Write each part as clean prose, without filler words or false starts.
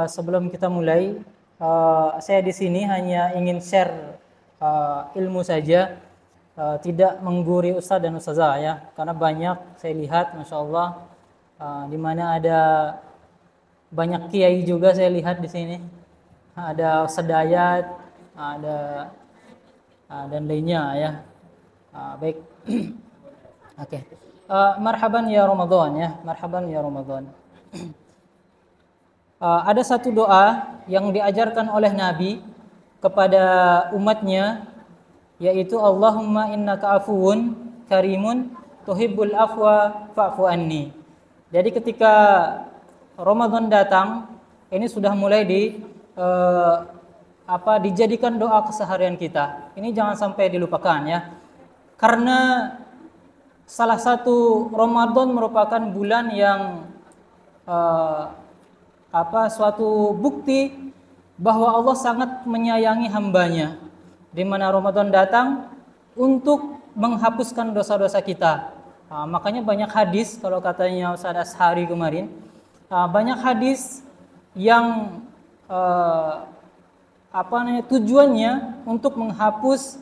Sebelum kita mulai, saya di sini hanya ingin share ilmu saja, tidak mengguri ustadz dan ustazah ya, karena banyak saya lihat, masya Allah, di mana ada banyak kiai juga saya lihat di sini, ada sedayat, ada dan lainnya ya. Baik, oke. Marhaban ya Ramadan ya, marhaban ya Ramadan. Ada satu doa yang diajarkan oleh Nabi kepada umatnya, yaitu Allahumma innaka afuwun karimun tuhibbul afwa fa'fu anni. Jadi ketika Ramadan datang, ini sudah mulai dijadikan doa keseharian kita. Ini jangan sampai dilupakan ya. Karena salah satu Ramadan merupakan bulan yang suatu bukti bahwa Allah sangat menyayangi hambanya, di mana Ramadan datang untuk menghapuskan dosa-dosa kita. Makanya banyak hadis, kalau katanya Ustaz Ashari kemarin, banyak hadis yang tujuannya untuk menghapus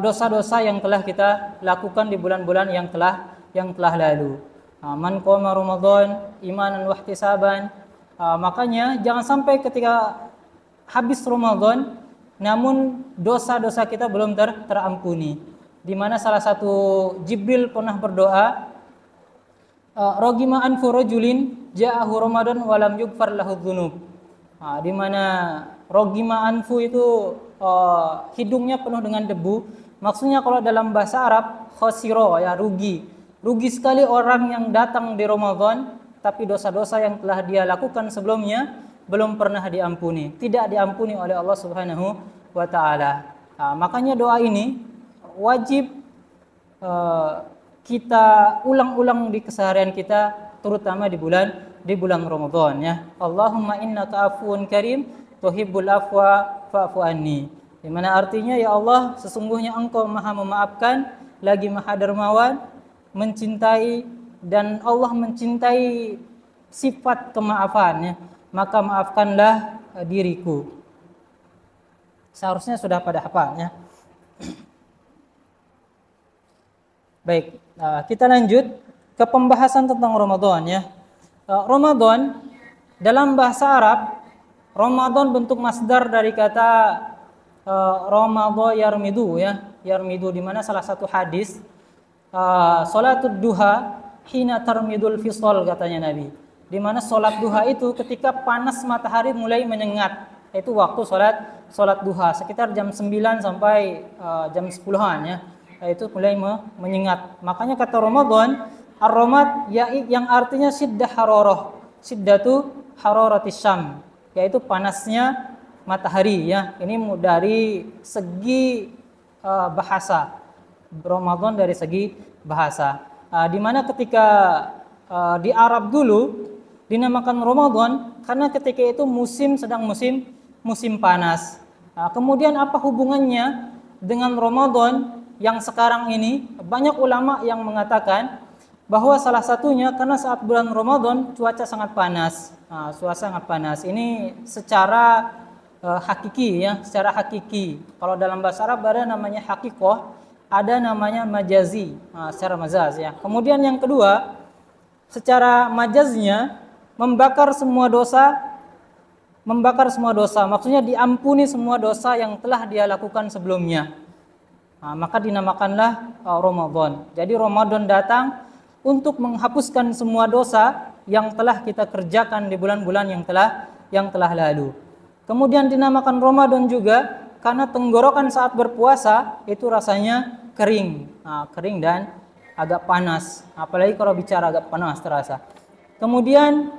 dosa-dosa yang telah kita lakukan di bulan-bulan yang telah lalu. Man qama Ramadan imanan wa ihtisaban. Makanya jangan sampai ketika habis Ramadan namun dosa-dosa kita belum terampuni. Di mana salah satu Jibril pernah berdoa, ragima anfu rajulin ja'ahu Ramadan wa lam yughfar lahu dzunub. Di mana ragima anfu itu hidungnya penuh dengan debu. Maksudnya kalau dalam bahasa Arab khosiro ya, rugi. Rugi sekali orang yang datang di Ramadan tapi dosa-dosa yang telah dia lakukan sebelumnya belum pernah diampuni, tidak diampuni oleh Allah Subhanahu wa taala. Makanya doa ini wajib kita ulang-ulang di keseharian kita, terutama di bulan Ramadan ya. Allahumma innaka afuwun karim tuhibbul afwa fa'fu anni. Di mana artinya, ya Allah, sesungguhnya Engkau Maha memaafkan lagi Maha dermawan, mencintai, dan Allah mencintai sifat kemaafan ya. Maka maafkanlah diriku. Seharusnya sudah pada hafal ya. Baik, kita lanjut ke pembahasan tentang Ramadan ya. Ramadan dalam bahasa Arab, Ramadan bentuk masdar dari kata Ramadha yarmidu ya. Yarmidu, di mana salah satu hadis salatud duha hina tarmidul fisal, katanya Nabi. Di mana salat duha itu ketika panas matahari mulai menyengat. Itu waktu salat duha sekitar jam 9 sampai jam 10-an ya. Itu mulai menyengat. Makanya kata Ramadan, ar-ramad yang artinya siddah hararah. Siddatu hararatis syam, yaitu panasnya matahari ya. Ini dari segi bahasa. Ramadan dari segi bahasa. Di mana ketika di Arab dulu dinamakan Ramadan karena ketika itu sedang musim panas. Kemudian apa hubungannya dengan Ramadan yang sekarang ini? Banyak ulama yang mengatakan bahwa salah satunya karena saat bulan Ramadan cuaca sangat panas. Sangat panas. Ini secara hakiki ya, secara hakiki. Kalau dalam bahasa Arab ada namanya hakikoh, ada namanya majazi, secara majaz ya. Kemudian yang kedua, secara majaznya membakar semua dosa, maksudnya diampuni semua dosa yang telah dia lakukan sebelumnya. Maka dinamakanlah Ramadan. Jadi Ramadan datang untuk menghapuskan semua dosa yang telah kita kerjakan di bulan-bulan yang telah lalu. Kemudian dinamakan Ramadan juga karena tenggorokan saat berpuasa itu rasanya kering, kering dan agak panas. Apalagi kalau bicara agak panas terasa. Kemudian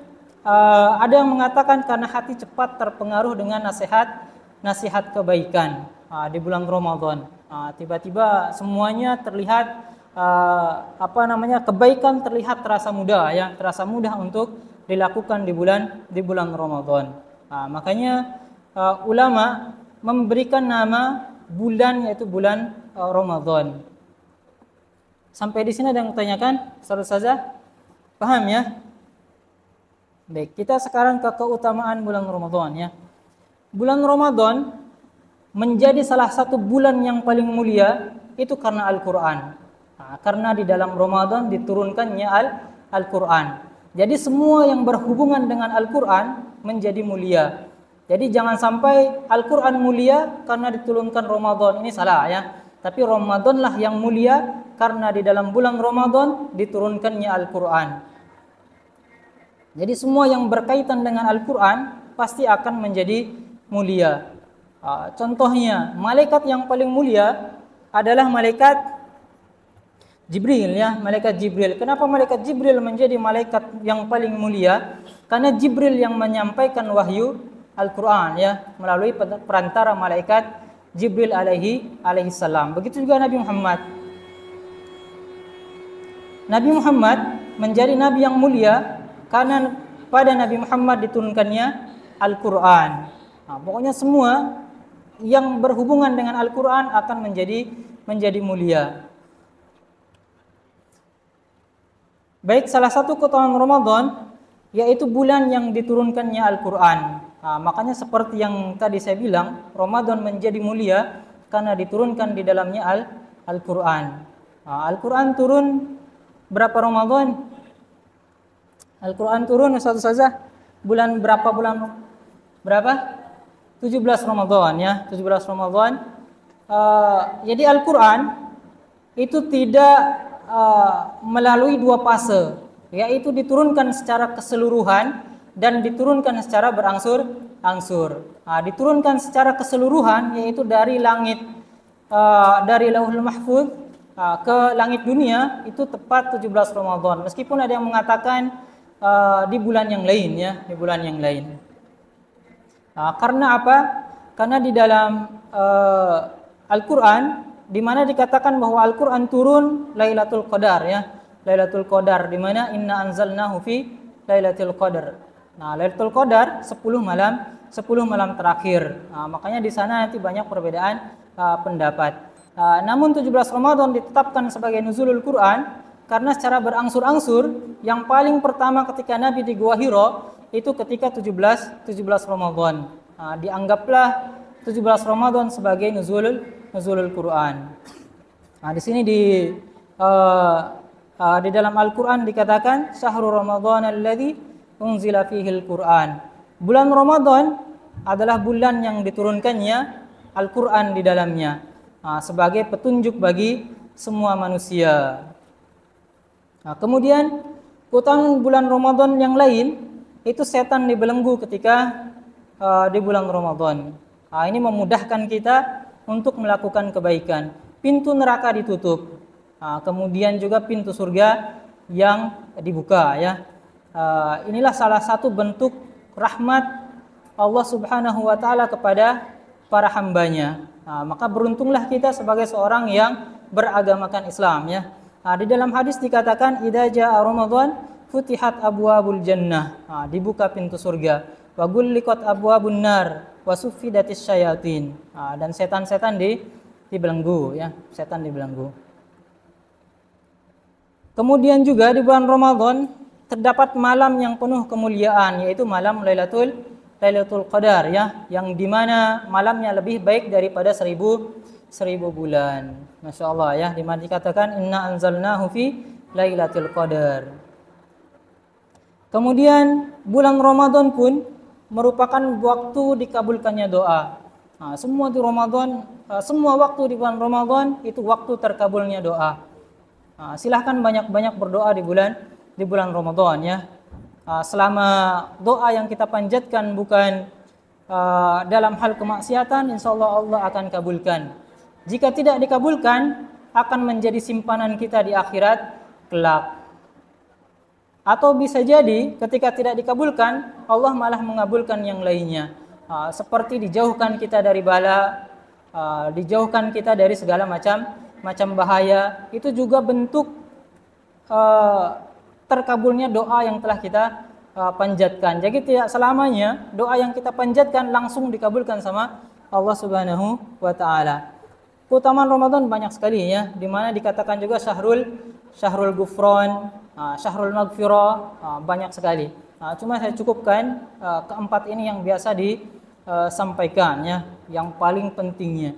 ada yang mengatakan karena hati cepat terpengaruh dengan nasihat kebaikan di bulan Ramadan. Tiba-tiba semuanya terlihat kebaikan terlihat terasa mudah ya, terasa mudah untuk dilakukan di bulan Ramadan. Makanya ulama memberikan nama bulan, yaitu bulan Ramadan. Sampai di sini ada yang bertanyakan? Ustaz saja paham ya? Baik, kita sekarang ke keutamaan bulan Ramadan ya. Bulan Ramadan menjadi salah satu bulan yang paling mulia itu karena Al-Qur'an. Nah, karena di dalam Ramadan diturunkannya Al-Qur'an. Jadi semua yang berhubungan dengan Al-Qur'an menjadi mulia. Jadi jangan sampai Al-Qur'an mulia karena diturunkan Ramadan, ini salah ya. Tapi Ramadanlah yang mulia karena di dalam bulan Ramadan diturunkannya Al-Qur'an. Jadi semua yang berkaitan dengan Al-Qur'an pasti akan menjadi mulia. Contohnya, malaikat yang paling mulia adalah malaikat Jibril ya, malaikat Jibril. Kenapa malaikat Jibril menjadi malaikat yang paling mulia? Karena Jibril yang menyampaikan wahyu Al-Qur'an ya, melalui perantara malaikat Jibril alaihi salam. Begitu juga Nabi Muhammad. Nabi Muhammad menjadi nabi yang mulia karena pada Nabi Muhammad diturunkannya Al-Qur'an. Nah, pokoknya semua yang berhubungan dengan Al-Qur'an akan menjadi mulia. Baik, salah satu keutamaan Ramadan yaitu bulan yang diturunkannya Al-Qur'an. Nah, makanya seperti yang tadi saya bilang, Ramadan menjadi mulia karena diturunkan di dalamnya Al-Qur'an. Nah, Al-Qur'an turun berapa Ramadan? Al-Qur'an turun Ustaz saja bulan berapa? 17 Ramadan ya, 17 Ramadan. Jadi Al-Qur'an itu tidak melalui dua fase, yaitu diturunkan secara keseluruhan dan diturunkan secara berangsur-angsur. Diturunkan secara keseluruhan yaitu dari langit, dari Lauhul Mahfuz ke langit dunia itu tepat 17 Ramadan. Meskipun ada yang mengatakan di bulan yang lain ya, di bulan yang lain. Karena apa? Karena di dalam Al-Qur'an di mana dikatakan bahwa Al-Qur'an turun Lailatul Qadar ya. Lailatul Qadar di mana inna anzalnahu fi Lailatul Qadar. Nah, Lailatul Qadar 10 malam terakhir. Nah, makanya di sana nanti banyak perbedaan pendapat. Namun 17 Ramadan ditetapkan sebagai nuzulul Qur'an karena secara berangsur-angsur yang paling pertama ketika Nabi di Gua Hira itu ketika 17 Ramadan. Dianggaplah 17 Ramadan sebagai nuzulul Quran. Di sini di dalam Al-Qur'an dikatakan syahrul Ramadan alladzi unzila fihil Qur'an. Bulan Ramadan adalah bulan yang diturunkannya Al-Qur'an di dalamnya sebagai petunjuk bagi semua manusia. Kemudian keutamaan bulan Ramadan yang lain itu setan dibelenggu ketika di bulan Ramadan. Ini memudahkan kita untuk melakukan kebaikan. Pintu neraka ditutup. Kemudian juga pintu surga yang dibuka ya. Inilah salah satu bentuk rahmat Allah Subhanahu wa taala kepada para hambanya. Maka beruntunglah kita sebagai seorang yang beragamakan Islam ya. Di dalam hadis dikatakan idza jaa Ramadan futihat abwabul jannah, dibuka pintu surga, wa gulliqat abwabun nar wa suffidatis syayatin, dan setan-setan dibelenggu ya, setan dibelenggu. Kemudian juga di bulan Ramadan terdapat malam yang penuh kemuliaan yaitu malam Lailatul Qadar ya, yang dimana malamnya lebih baik daripada 1000 bulan. Masya Allah ya, dimana dikatakan inna anzalnahu fi Lailatul Qadar. Kemudian bulan Ramadan pun merupakan waktu dikabulkannya doa. Semua di Ramadan, semua waktu di bulan Ramadan itu waktu terkabulnya doa. Silahkan banyak-banyak berdoa di bulan Ramadan ya. Selama doa yang kita panjatkan bukan dalam hal kemaksiatan, insya Allah Allah akan kabulkan. Jika tidak dikabulkan, akan menjadi simpanan kita di akhirat kelak. Atau bisa jadi ketika tidak dikabulkan, Allah malah mengabulkan yang lainnya. Seperti dijauhkan kita dari bala, dijauhkan kita dari segala macam bahaya. Itu juga bentuk terkabulnya doa yang telah kita panjatkan. Jadi tidak selamanya doa yang kita panjatkan langsung dikabulkan sama Allah Subhanahu wa taala. Keutamaan Ramadan banyak sekali ya, di mana dikatakan juga syahrul Ghufran, syahrul Maghfirah, banyak sekali. Cuma saya cukupkan keempat ini yang biasa disampaikan ya, yang paling pentingnya.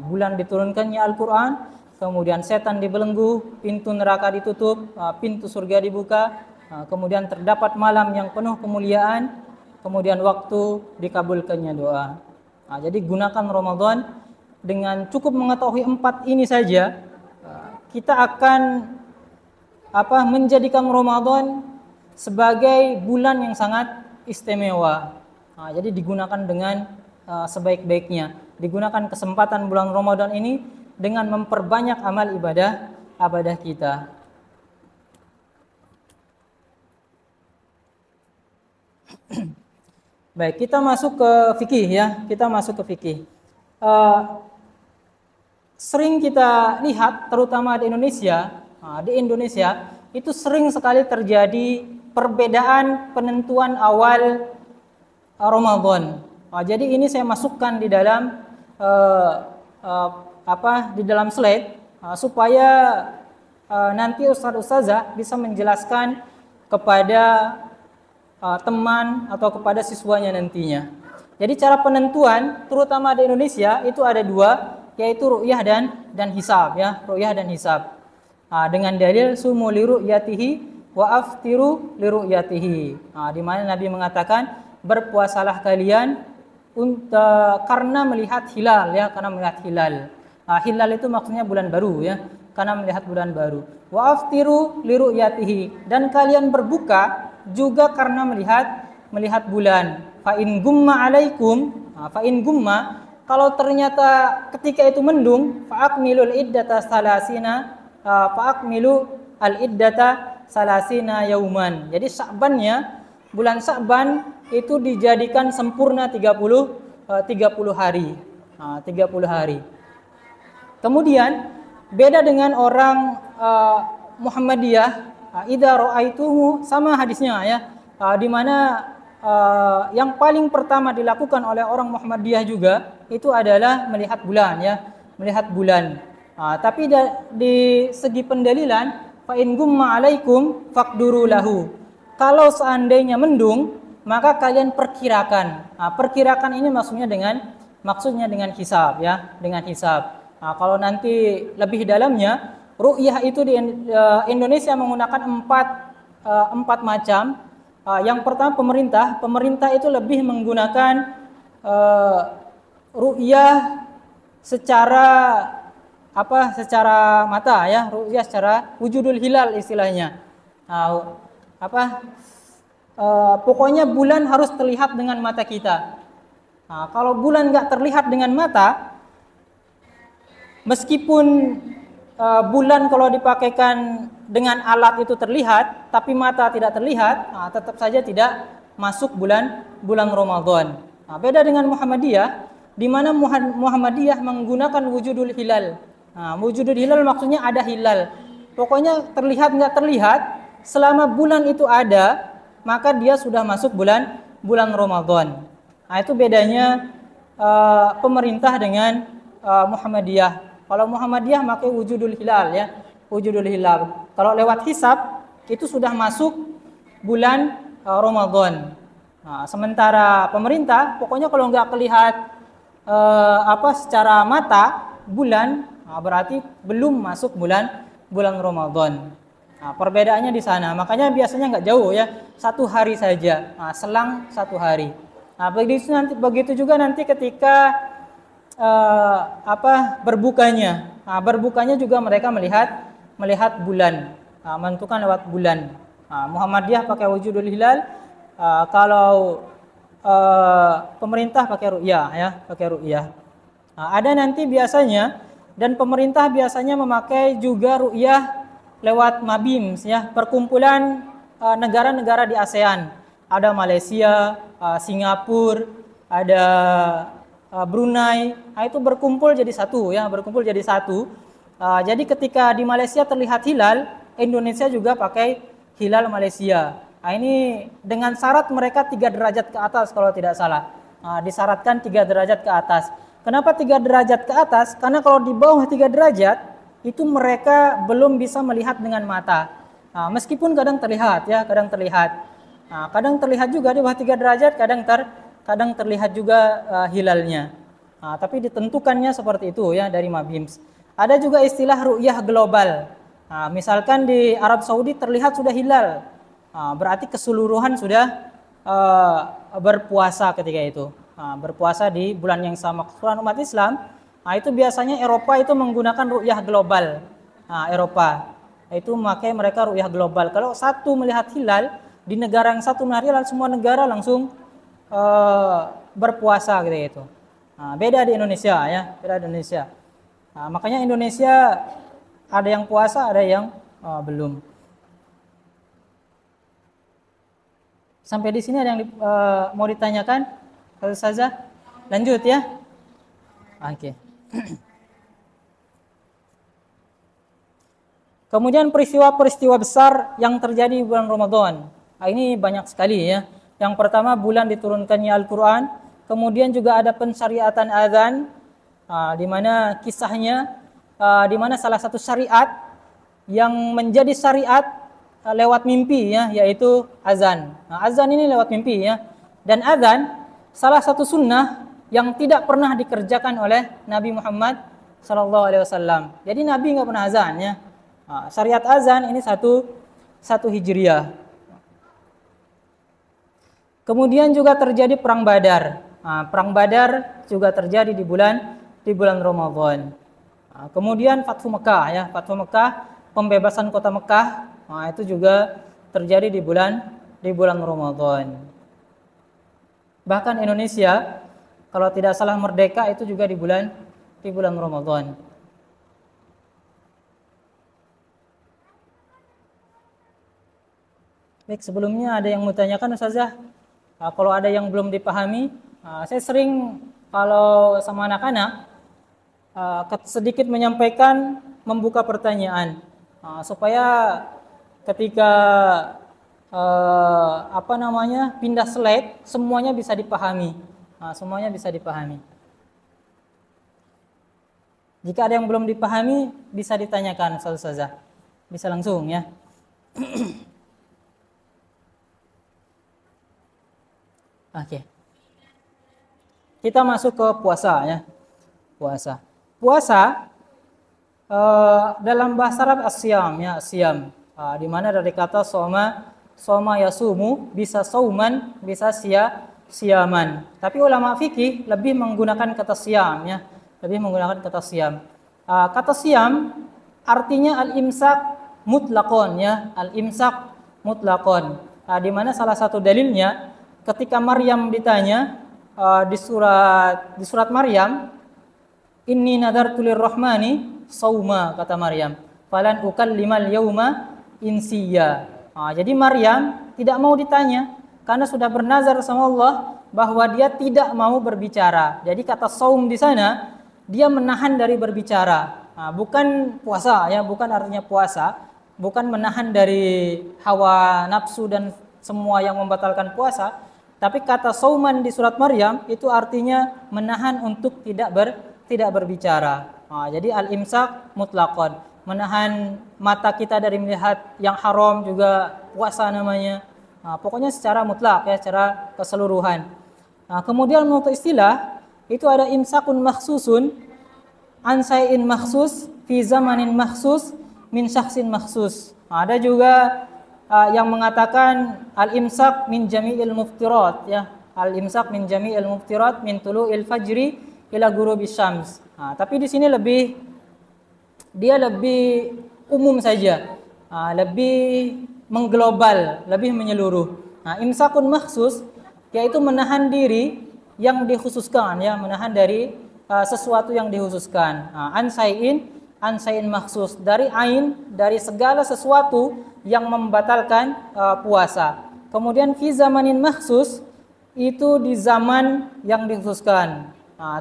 Bulan diturunkannya Al-Quran, kemudian setan dibelenggu, pintu neraka ditutup, pintu surga dibuka, kemudian terdapat malam yang penuh kemuliaan, kemudian waktu dikabulkannya doa. Jadi gunakan Ramadan dengan cukup mengetahui empat ini saja, kita akan menjadikan Ramadan sebagai bulan yang sangat istimewa. Jadi digunakan dengan sebaik-baiknya. Digunakan kesempatan bulan Ramadan ini dengan memperbanyak amal ibadah kita. Baik, kita masuk ke fikih ya. Kita masuk ke fikih. Sering kita lihat, terutama di Indonesia, itu sering sekali terjadi perbedaan penentuan awal Ramadan. Jadi ini saya masukkan di dalam di dalam slide supaya nanti ustaz-ustazah bisa menjelaskan kepada teman atau kepada siswanya nantinya. Jadi cara penentuan terutama di Indonesia itu ada dua, yaitu ru'yah dan hisab ya, ru'yah dan hisab. Dengan dalil sumu li ru'yatihi wa aftiru li ru'yatihi. Di mana Nabi mengatakan berpuasalah kalian karena melihat hilal ya, karena melihat hilal. Hilal itu maksudnya bulan baru ya, karena melihat bulan baru. Wa aftiru li ru'yatihi, dan kalian berbuka juga karena melihat bulan. Fa in gumma alaikum, fa in gumma, kalau ternyata ketika itu mendung, fa akmilul iddata salasina, fa akmilu al iddata salasina yauman. Jadi bulan Sya'ban itu dijadikan sempurna 30 hari. 30 hari. Kemudian beda dengan orang Muhammadiyah, idza ra'aitumu, sama hadisnya ya, di mana yang paling pertama dilakukan oleh orang Muhammadiyah juga itu adalah melihat bulan ya, melihat bulan. Tapi di segi pendalilan, fa in gumma alaikum faqduru lahu. Kalau seandainya mendung, maka kalian perkirakan. Perkirakan ini maksudnya dengan hisab ya, dengan hisab. Kalau nanti lebih dalamnya, ru'yah itu di Indonesia menggunakan empat macam. Yang pertama pemerintah itu lebih menggunakan ru'yah secara mata ya, ru'yah secara wujudul hilal istilahnya. Pokoknya bulan harus terlihat dengan mata kita. Kalau bulan nggak terlihat dengan mata, meskipun bulan kalau dipakaikan dengan alat itu terlihat, tapi mata tidak terlihat, tetap saja tidak masuk bulan Ramadan. Beda dengan Muhammadiyah, di mana Muhammadiyah menggunakan wujudul hilal. Wujudul hilal maksudnya ada hilal. Pokoknya terlihat nggak terlihat, selama bulan itu ada, maka dia sudah masuk bulan Ramadan. Itu bedanya pemerintah dengan Muhammadiyah. Kalau Muhammadiyah pakai wujudul hilal ya, wujudul hilal. Kalau lewat hisab itu sudah masuk bulan Ramadan. Sementara pemerintah pokoknya kalau nggak terlihat secara mata bulan, berarti belum masuk bulan Ramadan. Perbedaannya di sana. Makanya biasanya nggak jauh ya, 1 hari saja, selang 1 hari. Begitu juga nanti ketika berbukanya. Berbukanya juga mereka melihat bulan, menentukan lewat bulan. Muhammadiyah pakai wujudul hilal, kalau pemerintah pakai ru'yah ya, pakai ru'yah. Ada nanti biasanya, dan pemerintah biasanya memakai juga ru'yah lewat Mabims ya, perkumpulan negara-negara di ASEAN. Ada Malaysia, Singapura, ada Brunei, itu berkumpul jadi satu ya, jadi ketika di Malaysia terlihat hilal, Indonesia juga pakai hilal Malaysia. Ini dengan syarat mereka 3 derajat ke atas kalau tidak salah. Disyaratkan 3 derajat ke atas. Kenapa 3 derajat ke atas? Karena kalau di bawah 3 derajat itu mereka belum bisa melihat dengan mata. Meskipun kadang terlihat ya, kadang terlihat. Nah, kadang terlihat juga di bawah 3 derajat, kadang terlihat juga hilalnya. Nah, tapi ditentukannya seperti itu ya dari Mabims. Ada juga istilah ru'yah global. Nah, misalkan di Arab Saudi terlihat sudah hilal, berarti keseluruhan sudah berpuasa ketika itu. Berpuasa di bulan yang sama. Keseluruhan umat Islam. Nah, itu biasanya Eropa itu menggunakan ru'yah global. Eropa itu memakai mereka ru'yah global. Kalau satu melihat hilal di negara yang satu melihat hilal, semua negara langsung berpuasa gitu. Beda di Indonesia ya, beda di Indonesia. Makanya Indonesia ada yang puasa, ada yang belum. Sampai di sini ada yang mau ditanyakan? Kalau saja lanjut ya. Oke. Kemudian peristiwa-peristiwa besar yang terjadi di bulan Ramadan. Ini banyak sekali ya. Yang pertama bulan diturunkannya Al-Quran. Kemudian juga ada pensyariatan azan, di mana kisahnya, di mana salah satu syariat yang menjadi syariat lewat mimpi ya, yaitu azan. Azan ini lewat mimpi ya. Dan azan salah satu sunnah yang tidak pernah dikerjakan oleh Nabi Muhammad SAW. Jadi Nabi nggak pernah azan ya. Syariat azan ini satu hijriah. Kemudian juga terjadi perang Badar. Perang Badar juga terjadi di bulan Ramadan. Kemudian Fathu Mekah ya, Fathu Mekah, pembebasan kota Mekah, itu juga terjadi di bulan Ramadan. Bahkan Indonesia kalau tidak salah merdeka itu juga di bulan Ramadan. Baik, sebelumnya ada yang mau tanyakan Ustazah? Kalau ada yang belum dipahami, saya sering kalau sama anak-anak sedikit menyampaikan, membuka pertanyaan supaya ketika pindah slide semuanya bisa dipahami. Semuanya bisa dipahami. Jika ada yang belum dipahami bisa ditanyakan Ustazah. Bisa langsung ya. Oke. Kita masuk ke puasa ya. Puasa dalam bahasa Arab asyam ya, asyam. Di mana dari kata soma yasumu, bisa sauman, bisa siaman. Tapi ulama fikih lebih menggunakan kata siam ya, lebih menggunakan kata siam. Kata siam artinya al-imsak mutlaqon ya, al-imsak mutlaqon. Di mana salah satu dalilnya ketika Maryam ditanya di surat Maryam, inni nadartu lirrahmani sauma, kata Maryam, falan ukallimal yauma insiya. Jadi Maryam tidak mau ditanya karena sudah bernazar sama Allah bahwa dia tidak mau berbicara. Jadi kata saum di sana dia menahan dari berbicara. Bukan puasa ya, bukan artinya puasa, bukan menahan dari hawa nafsu dan semua yang membatalkan puasa. Tapi kata sauman di surat Maryam itu artinya menahan untuk tidak berbicara. Jadi al-imsak mutlaqan, menahan mata kita dari melihat yang haram juga puasa namanya. Pokoknya secara mutlak ya, secara keseluruhan. Kemudian untuk istilah itu ada imsakun makhsusun an syai'in makhsus fi zamanin makhsus min syakhsin makhsus. Ada juga yang mengatakan al-imsak min jami'il muftirat ya, al-imsak min jami'il muftirat min tulu'il fajri ila ghurubis syams. Tapi di sini lebih umum saja, lebih mengglobal, lebih menyeluruh. Imsakun makhsus yaitu menahan diri yang dikhususkan ya, menahan dari sesuatu yang dikhususkan. An syai'in makhsus, dari ain, dari segala sesuatu yang membatalkan puasa. Kemudian fi zamanin makhsus itu di zaman yang dikhususkan,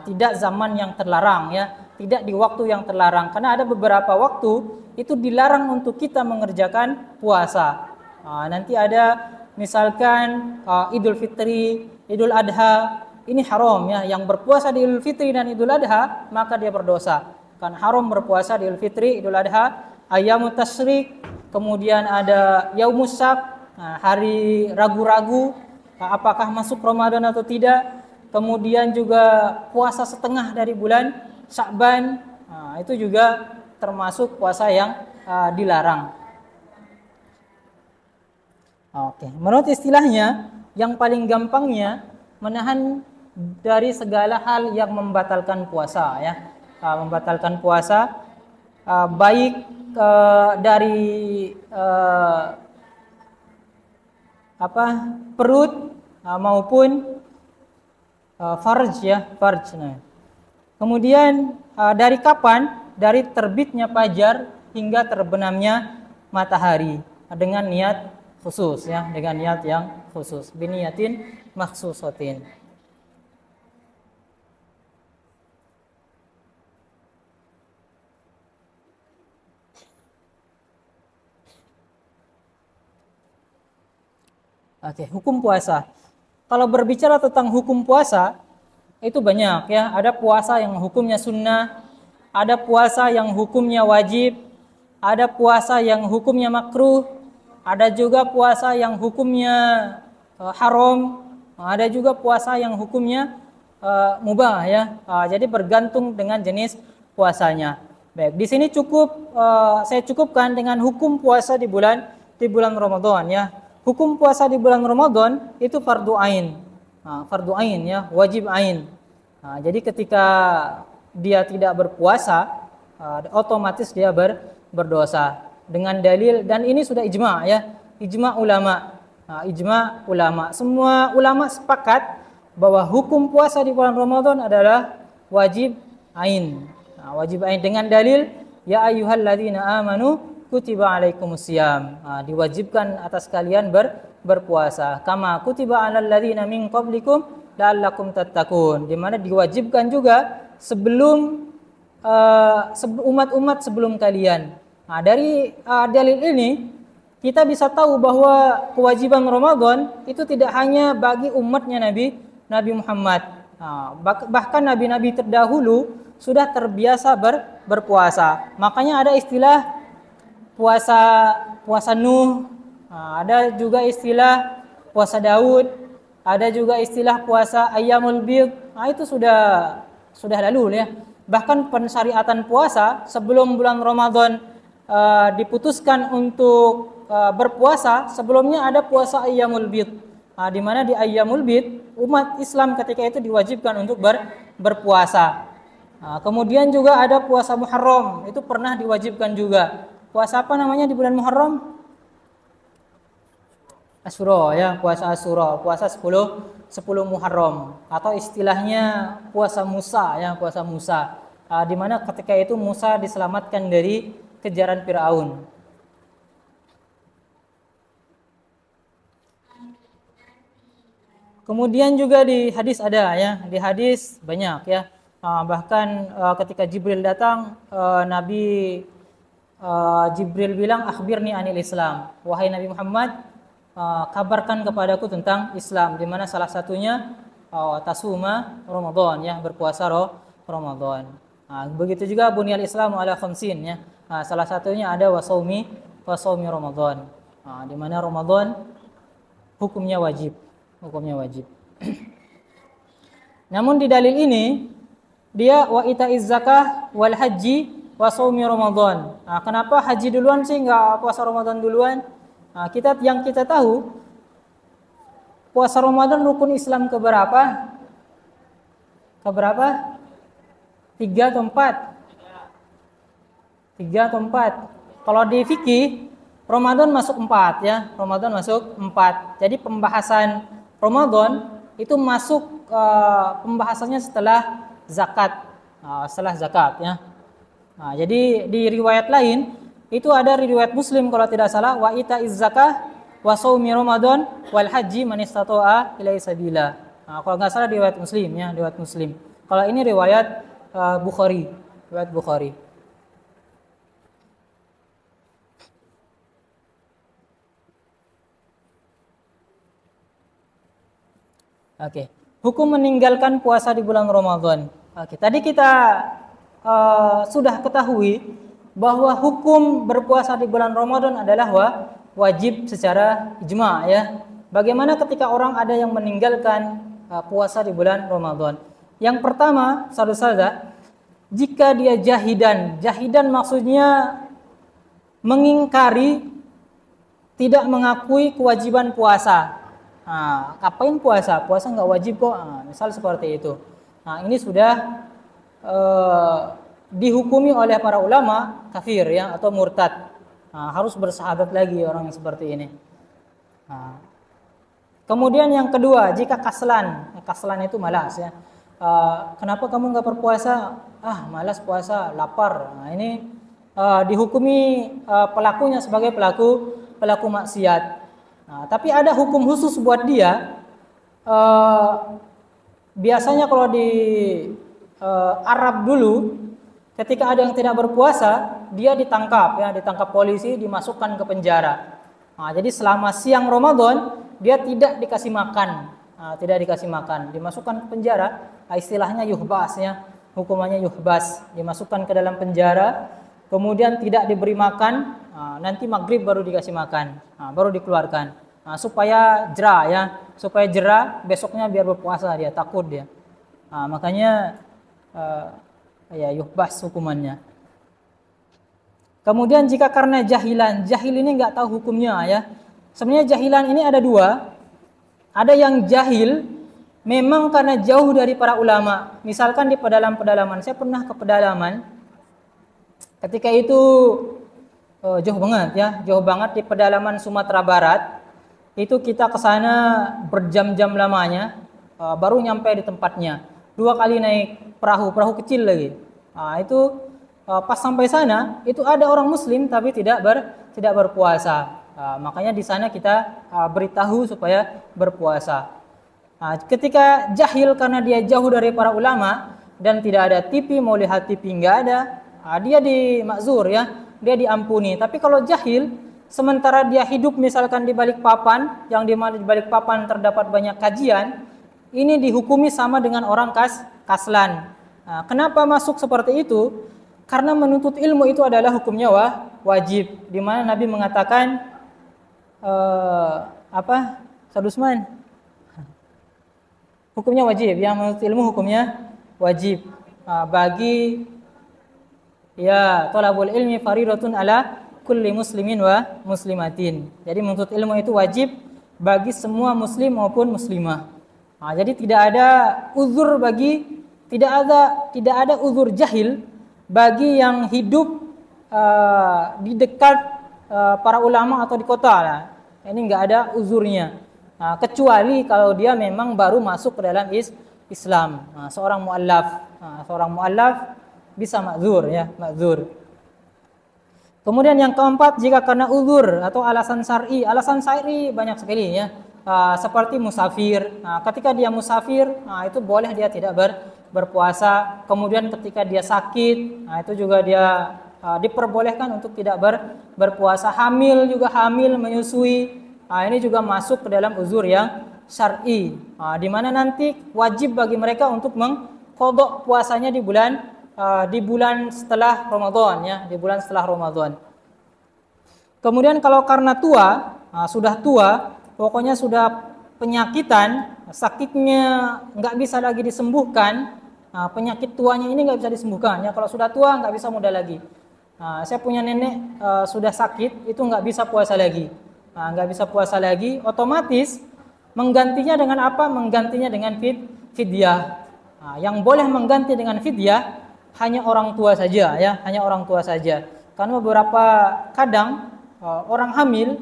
tidak zaman yang terlarang ya, tidak di waktu yang terlarang. Karena ada beberapa waktu itu dilarang untuk kita mengerjakan puasa. Nanti ada misalkan Idul Fitri, Idul Adha, ini haram ya. Yang berpuasa di Idul Fitri dan Idul Adha maka dia berdosa. Kan haram berpuasa di Idul Fitri, Idul Adha, Ayyamut Tasyrik, kemudian ada Yaumus Sabt, hari ragu-ragu apakah masuk Ramadan atau tidak. Kemudian juga puasa setengah dari bulan Sya'ban, itu juga termasuk puasa yang dilarang. Oke, menurut istilahnya yang paling gampangnya menahan dari segala hal yang membatalkan puasa ya. Membatalkan puasa baik dari perut maupun farj ya, farj. Nah. Kemudian dari kapan? Dari terbitnya fajar hingga terbenamnya matahari dengan niat khusus ya, dengan niat yang khusus. Biniyatin makhsusatin. Oke, hukum puasa. Kalau berbicara tentang hukum puasa, itu banyak ya. Ada puasa yang hukumnya sunnah, ada puasa yang hukumnya wajib, ada puasa yang hukumnya makruh, ada juga puasa yang hukumnya haram, ada juga puasa yang hukumnya mubah ya. Jadi bergantung dengan jenis puasanya. Baik, di sini saya cukupkan dengan hukum puasa di bulan Ramadan ya. Hukum puasa di bulan Ramadan itu fardu ain. Fardu ain ya, wajib ain. Jadi ketika dia tidak berpuasa, otomatis dia berdosa dengan dalil, dan ini sudah ijma ya, ijma ulama. Ijma ulama. Semua ulama sepakat bahwa hukum puasa di bulan Ramadan adalah wajib ain. Wajib ain dengan dalil ya ayyuhalladzina amanu kutiba alaikumusiyam, diwajibkan atas kalian berpuasa. Kama kutiba alal ladzina min qablikum la'allakum tattaqun, di mana diwajibkan juga sebelum umat-umat sebelum kalian. Dari dalil ini kita bisa tahu bahwa kewajiban Ramadan itu tidak hanya bagi umatnya Nabi Muhammad. Bahkan nabi-nabi terdahulu sudah terbiasa berpuasa. Makanya ada istilah puasa Nuh, ada juga istilah puasa Daud, ada juga istilah puasa Ayyamul Bid. Itu sudah lalu ya. Bahkan pensyariatan puasa sebelum bulan Ramadan diputuskan untuk berpuasa, sebelumnya ada puasa Ayyamul Bid. Di mana di Ayyamul Bid umat Islam ketika itu diwajibkan untuk berpuasa. Kemudian juga ada puasa Muharram, itu pernah diwajibkan juga. Puasa apa namanya di bulan Muharram? Asyura ya, puasa Asyura, puasa 10 Muharram, atau istilahnya puasa Musa ya, puasa Musa. Di mana ketika itu Musa diselamatkan dari kejaran Firaun. Kemudian juga di hadis ada ya, di hadis banyak ya. Bahkan ketika Jibril datang, Nabi Jibril bilang, akhbirni anil Islam, wahai Nabi Muhammad, kabarkan kepadaku tentang Islam, di mana salah satunya tasuma Ramadan ya, berpuasa Ramadan. Begitu juga bunyal Islam ala khamsin ya. Salah satunya ada wasaumi Ramadan. Di mana Ramadan hukumnya wajib. Namun di dalil ini dia wa itaiz zakah wal haji wa shaumi Ramadan. Kenapa haji duluan sih, nggak puasa Ramadan duluan? Yang kita tahu, puasa Ramadan rukun Islam keberapa? 3 atau 4? 3 atau 4? Kalau di fikih Ramadan masuk 4 ya, Ramadan masuk 4. Jadi pembahasan Ramadan itu masuk pembahasannya setelah zakat, ya. Jadi di riwayat lain itu ada riwayat Muslim kalau tidak salah, wa itaiz zakah wa shaumi Ramadan wal haji man istata'a ilaihi sabila. Kalau nggak salah riwayat Muslim ya, riwayat Muslim. Kalau ini riwayat Bukhari, riwayat Bukhari. Oke, hukum meninggalkan puasa di bulan Ramadan. Oke, tadi kita sudah ketahui bahwa hukum berpuasa di bulan Ramadan adalah wajib secara ijma ya. Bagaimana ketika orang ada yang meninggalkan puasa di bulan Ramadan? Yang pertama, saudara-saudara, jika dia jahidan maksudnya mengingkari, tidak mengakui kewajiban puasa. Ngapain puasa? Puasa nggak wajib kok. Misal seperti itu. Ini sudah dihukumi oleh para ulama kafir ya atau murtad. Harus bersahadat lagi orang yang seperti ini. Kemudian yang kedua, jika kaslan itu malas ya. Kenapa kamu nggak berpuasa? Malas puasa, lapar. Ini dihukumi pelakunya sebagai pelaku maksiat. Tapi ada hukum khusus buat dia. Biasanya kalau di Arab dulu, ketika ada yang tidak berpuasa, dia ditangkap polisi, dimasukkan ke penjara. Jadi selama siang Ramadan dia tidak dikasih makan, dimasukkan ke penjara. Istilahnya yuhbas ya, hukumannya yuhbas, dimasukkan ke dalam penjara, kemudian tidak diberi makan. Nanti maghrib baru dikasih makan, baru dikeluarkan, supaya jera besoknya biar berpuasa dia, takut dia. Makanya ya yuhbas hukumannya. Kemudian jika karena jahil ini nggak tahu hukumnya ya. Sebenarnya jahilan ini ada dua. Ada yang jahil memang karena jauh dari para ulama. Misalkan di pedalaman, saya pernah ke pedalaman. Ketika itu jauh banget di pedalaman Sumatera Barat. Itu kita ke sana berjam-jam lamanya, baru nyampe di tempatnya. 2 kali naik perahu kecil lagi. Itu pas sampai sana itu ada orang Muslim tapi tidak berpuasa. Makanya di sana kita beritahu supaya berpuasa. Ketika jahil karena dia jauh dari para ulama dan tidak ada TV, mau lihat TV nggak ada, dia di makzur ya. Dia diampuni. Tapi kalau jahil, sementara dia hidup misalkan di Balikpapan, yang di mana di Balikpapan terdapat banyak kajian, ini dihukumi sama dengan orang kaslan. Kenapa masuk seperti itu? Karena menuntut ilmu itu adalah hukumnya wajib. Di mana Nabi mengatakan Sadusman? Hukumnya wajib. Yang menuntut ilmu hukumnya wajib. Bagi thalabul ilmi faridatun ala kulli muslimin wa muslimatin. Jadi menuntut ilmu itu wajib bagi semua muslim maupun muslimah. Jadi tidak ada uzur tidak ada uzur jahil bagi yang hidup di dekat para ulama atau di kota. Ini enggak ada uzurnya. Kecuali kalau dia memang baru masuk ke dalam Islam. Seorang muallaf bisa makzur ya, makzur. Kemudian yang keempat, jika karena uzur atau alasan syar'i banyak sekali ya. Seperti musafir. Ketika dia musafir, itu boleh dia tidak berpuasa. Kemudian ketika dia sakit, itu juga dia diperbolehkan untuk tidak berpuasa. Hamil menyusui. Ini juga masuk ke dalam uzur yang syar'i. Di mana nanti wajib bagi mereka untuk mengqadha puasanya di bulan setelah Ramadan ya, di bulan setelah Ramadan. Kemudian kalau karena sudah tua, pokoknya sudah penyakitan, sakitnya nggak bisa lagi disembuhkan, penyakit tuanya ini nggak bisa disembuhkan ya. Kalau sudah tua nggak bisa muda lagi. Saya punya nenek sudah sakit, itu nggak bisa puasa lagi, otomatis menggantinya dengan apa? Menggantinya dengan fidyah. Yang boleh mengganti dengan fidyah hanya orang tua saja ya, Karena beberapa kadang orang hamil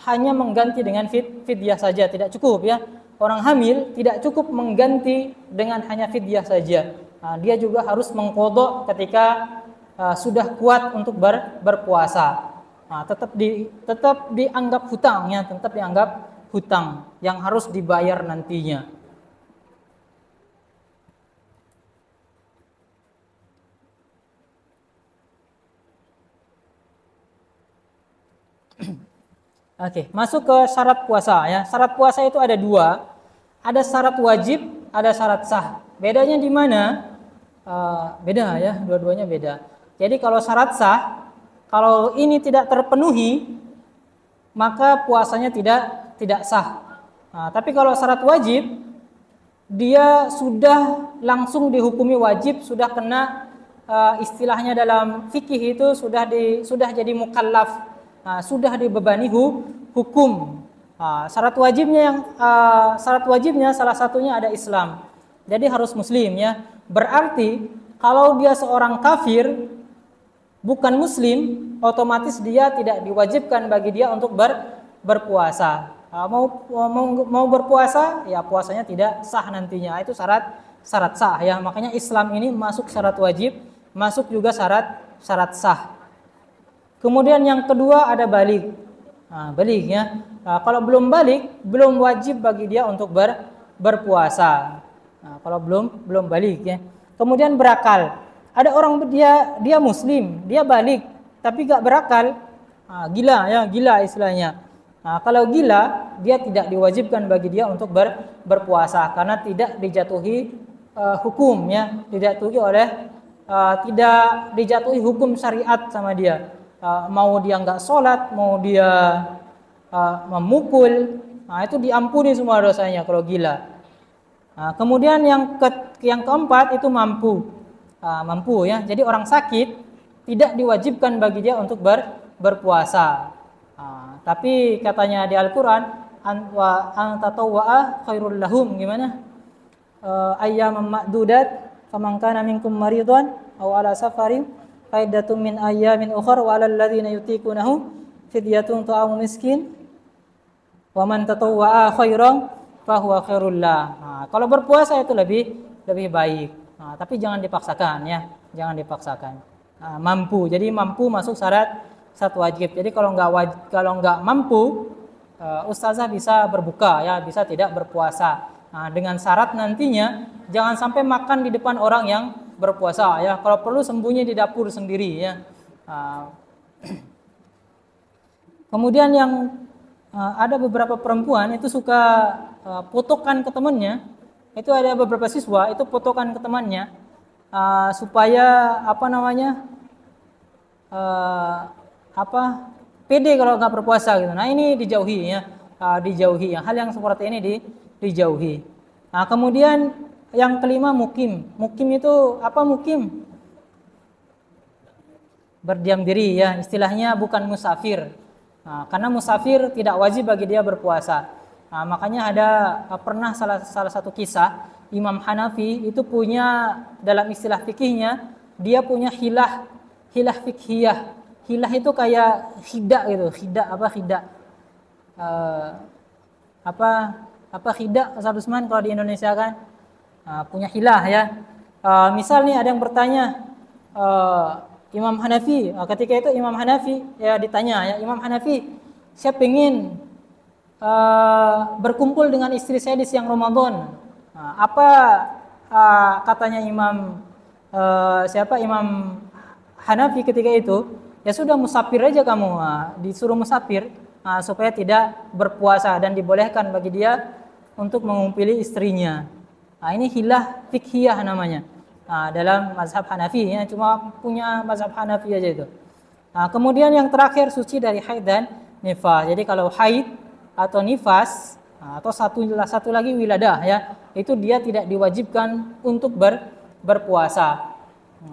hanya mengganti dengan fidyah saja tidak cukup ya. Orang hamil tidak cukup mengganti dengan hanya fidyah saja. Dia juga harus mengqadha ketika sudah kuat untuk berpuasa. Tetap dianggap hutang ya, yang harus dibayar nantinya. Oke, masuk ke syarat puasa ya. Syarat puasa itu ada 2. Ada syarat wajib, ada syarat sah. Bedanya di mana? Beda ya, dua-duanya beda. Jadi kalau syarat sah, kalau ini tidak terpenuhi, maka puasanya tidak sah. Tapi kalau syarat wajib, dia sudah langsung dihukumi wajib, sudah kena istilahnya dalam fikih itu sudah jadi mukallaf, sudah dibebani hukum. Syarat wajibnya salah satunya ada Islam. Jadi harus muslim ya. Berarti kalau dia seorang kafir bukan muslim, otomatis dia tidak diwajibkan bagi dia untuk berpuasa. Mau berpuasa, ya puasanya tidak sah nantinya. Itu syarat sah ya. Makanya Islam ini masuk syarat wajib, masuk juga syarat sah. Kemudian yang kedua ada balik. Balik ya. Kalau belum balik, belum wajib bagi dia untuk berpuasa. Kalau belum balik ya. Kemudian berakal. Ada orang dia muslim, dia balik tapi gak berakal. Gila istilahnya. Kalau gila, dia tidak diwajibkan bagi dia untuk berpuasa karena tidak dijatuhi hukum ya, tidak dijatuhi hukum syariat sama dia. Mau dia nggak sholat, mau dia memukul, itu diampuni semua dosanya kalau gila. Kemudian yang keempat itu mampu ya. Jadi orang sakit tidak diwajibkan bagi dia untuk berpuasa. Tapi katanya di Al-Quran, an tatawwa'a khairul lahum, gimana? Ayyaman ma'dudat, faman kana minkum maridhan aw ala safarin faidatun min ayyamin ukhra wa 'alal ladzina yutiqunahu fidyatun ta'amu miskin wa man tatawwa'a khairan fahuwa khairul lah. Kalau berpuasa itu lebih baik. Tapi jangan dipaksakan ya, jangan dipaksakan. Mampu. Jadi mampu masuk syarat wajib. Jadi kalau nggak mampu, ustazah bisa berbuka ya, bisa tidak berpuasa. Dengan syarat nantinya jangan sampai makan di depan orang yang berpuasa ya. Kalau perlu sembunyi di dapur sendiri ya. Kemudian yang ada beberapa perempuan itu suka potokan ke temannya. Itu ada beberapa siswa itu potokan ke temannya supaya pede kalau nggak berpuasa gitu. Nah ini dijauhi ya, dijauhi. Hal yang seperti ini dijauhi. Kemudian yang kelima mukim. Mukim itu apa mukim? Berdiam diri ya, istilahnya bukan musafir. Karena musafir tidak wajib bagi dia berpuasa. Makanya ada pernah salah satu kisah Imam Hanafi itu punya dalam istilah fikihnya dia punya hilah fikhiyah. Hilah itu kayak khidah gitu. Khidah. Khidah Ustaz Usman kalau di Indonesia kan punya hilah ya. Misal nih ada yang bertanya Imam Hanafi, ketika itu Imam Hanafi ya ditanya ya, Imam Hanafi, saya pengen berkumpul dengan istri saya di siang Ramadan. Katanya Imam Hanafi ketika itu, ya sudah musafir aja kamu, disuruh musafir supaya tidak berpuasa dan dibolehkan bagi dia untuk mengumpuli istrinya. Ini hilah fikhiyah namanya. Dalam mazhab Hanafi ya, cuma punya mazhab Hanafi aja itu. Kemudian yang terakhir suci dari haid dan nifas. Jadi kalau haid atau nifas atau satu lagi wiladah ya, itu dia tidak diwajibkan untuk berpuasa.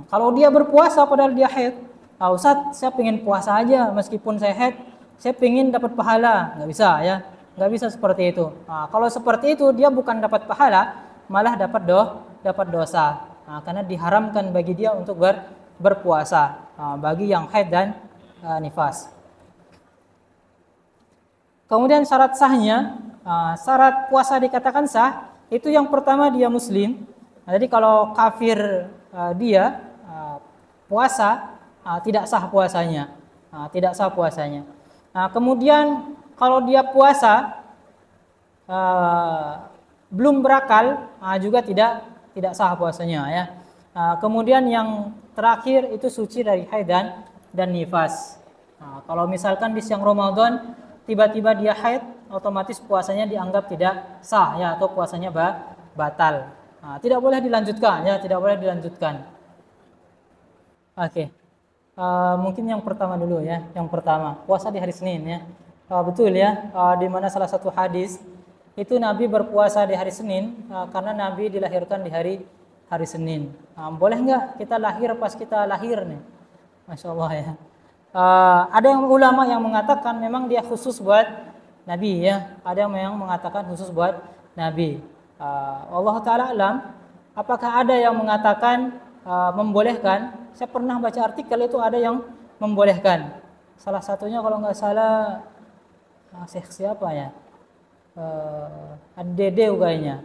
Kalau dia berpuasa padahal dia haid, Ustaz saya pengen puasa aja meskipun saya haid, saya pengen dapat pahala, nggak bisa ya, nggak bisa seperti itu. Kalau seperti itu dia bukan dapat pahala, malah dapat dosa. Karena diharamkan bagi dia untuk berpuasa bagi yang haid dan nifas. Kemudian syarat sahnya, syarat puasa dikatakan sah, itu yang pertama dia muslim. Jadi kalau kafir dia puasa, tidak sah puasanya. Kemudian kalau dia puasa belum berakal, juga tidak sah puasanya ya. Kemudian yang terakhir itu suci dari haid dan nifas. Kalau misalkan di siang Ramadan tiba-tiba dia haid, otomatis puasanya dianggap tidak sah ya, atau puasanya batal. Tidak boleh dilanjutkan ya, tidak boleh dilanjutkan. Oke. Mungkin yang pertama dulu ya. Yang pertama, puasa di hari Senin ya. Betul ya, di mana salah satu hadis itu Nabi berpuasa di hari Senin karena Nabi dilahirkan di hari Senin. Boleh nggak kita lahir pas kita lahir nih? Masya Allah ya. Ada yang ulama yang mengatakan memang dia khusus buat Nabi ya. Ada yang mengatakan khusus buat Nabi. Allah Ta'ala alam. Apakah ada yang mengatakan membolehkan? Saya pernah baca artikel itu ada yang membolehkan. Salah satunya kalau nggak salah Syekh siapa ya? Ad-Dede kayaknya.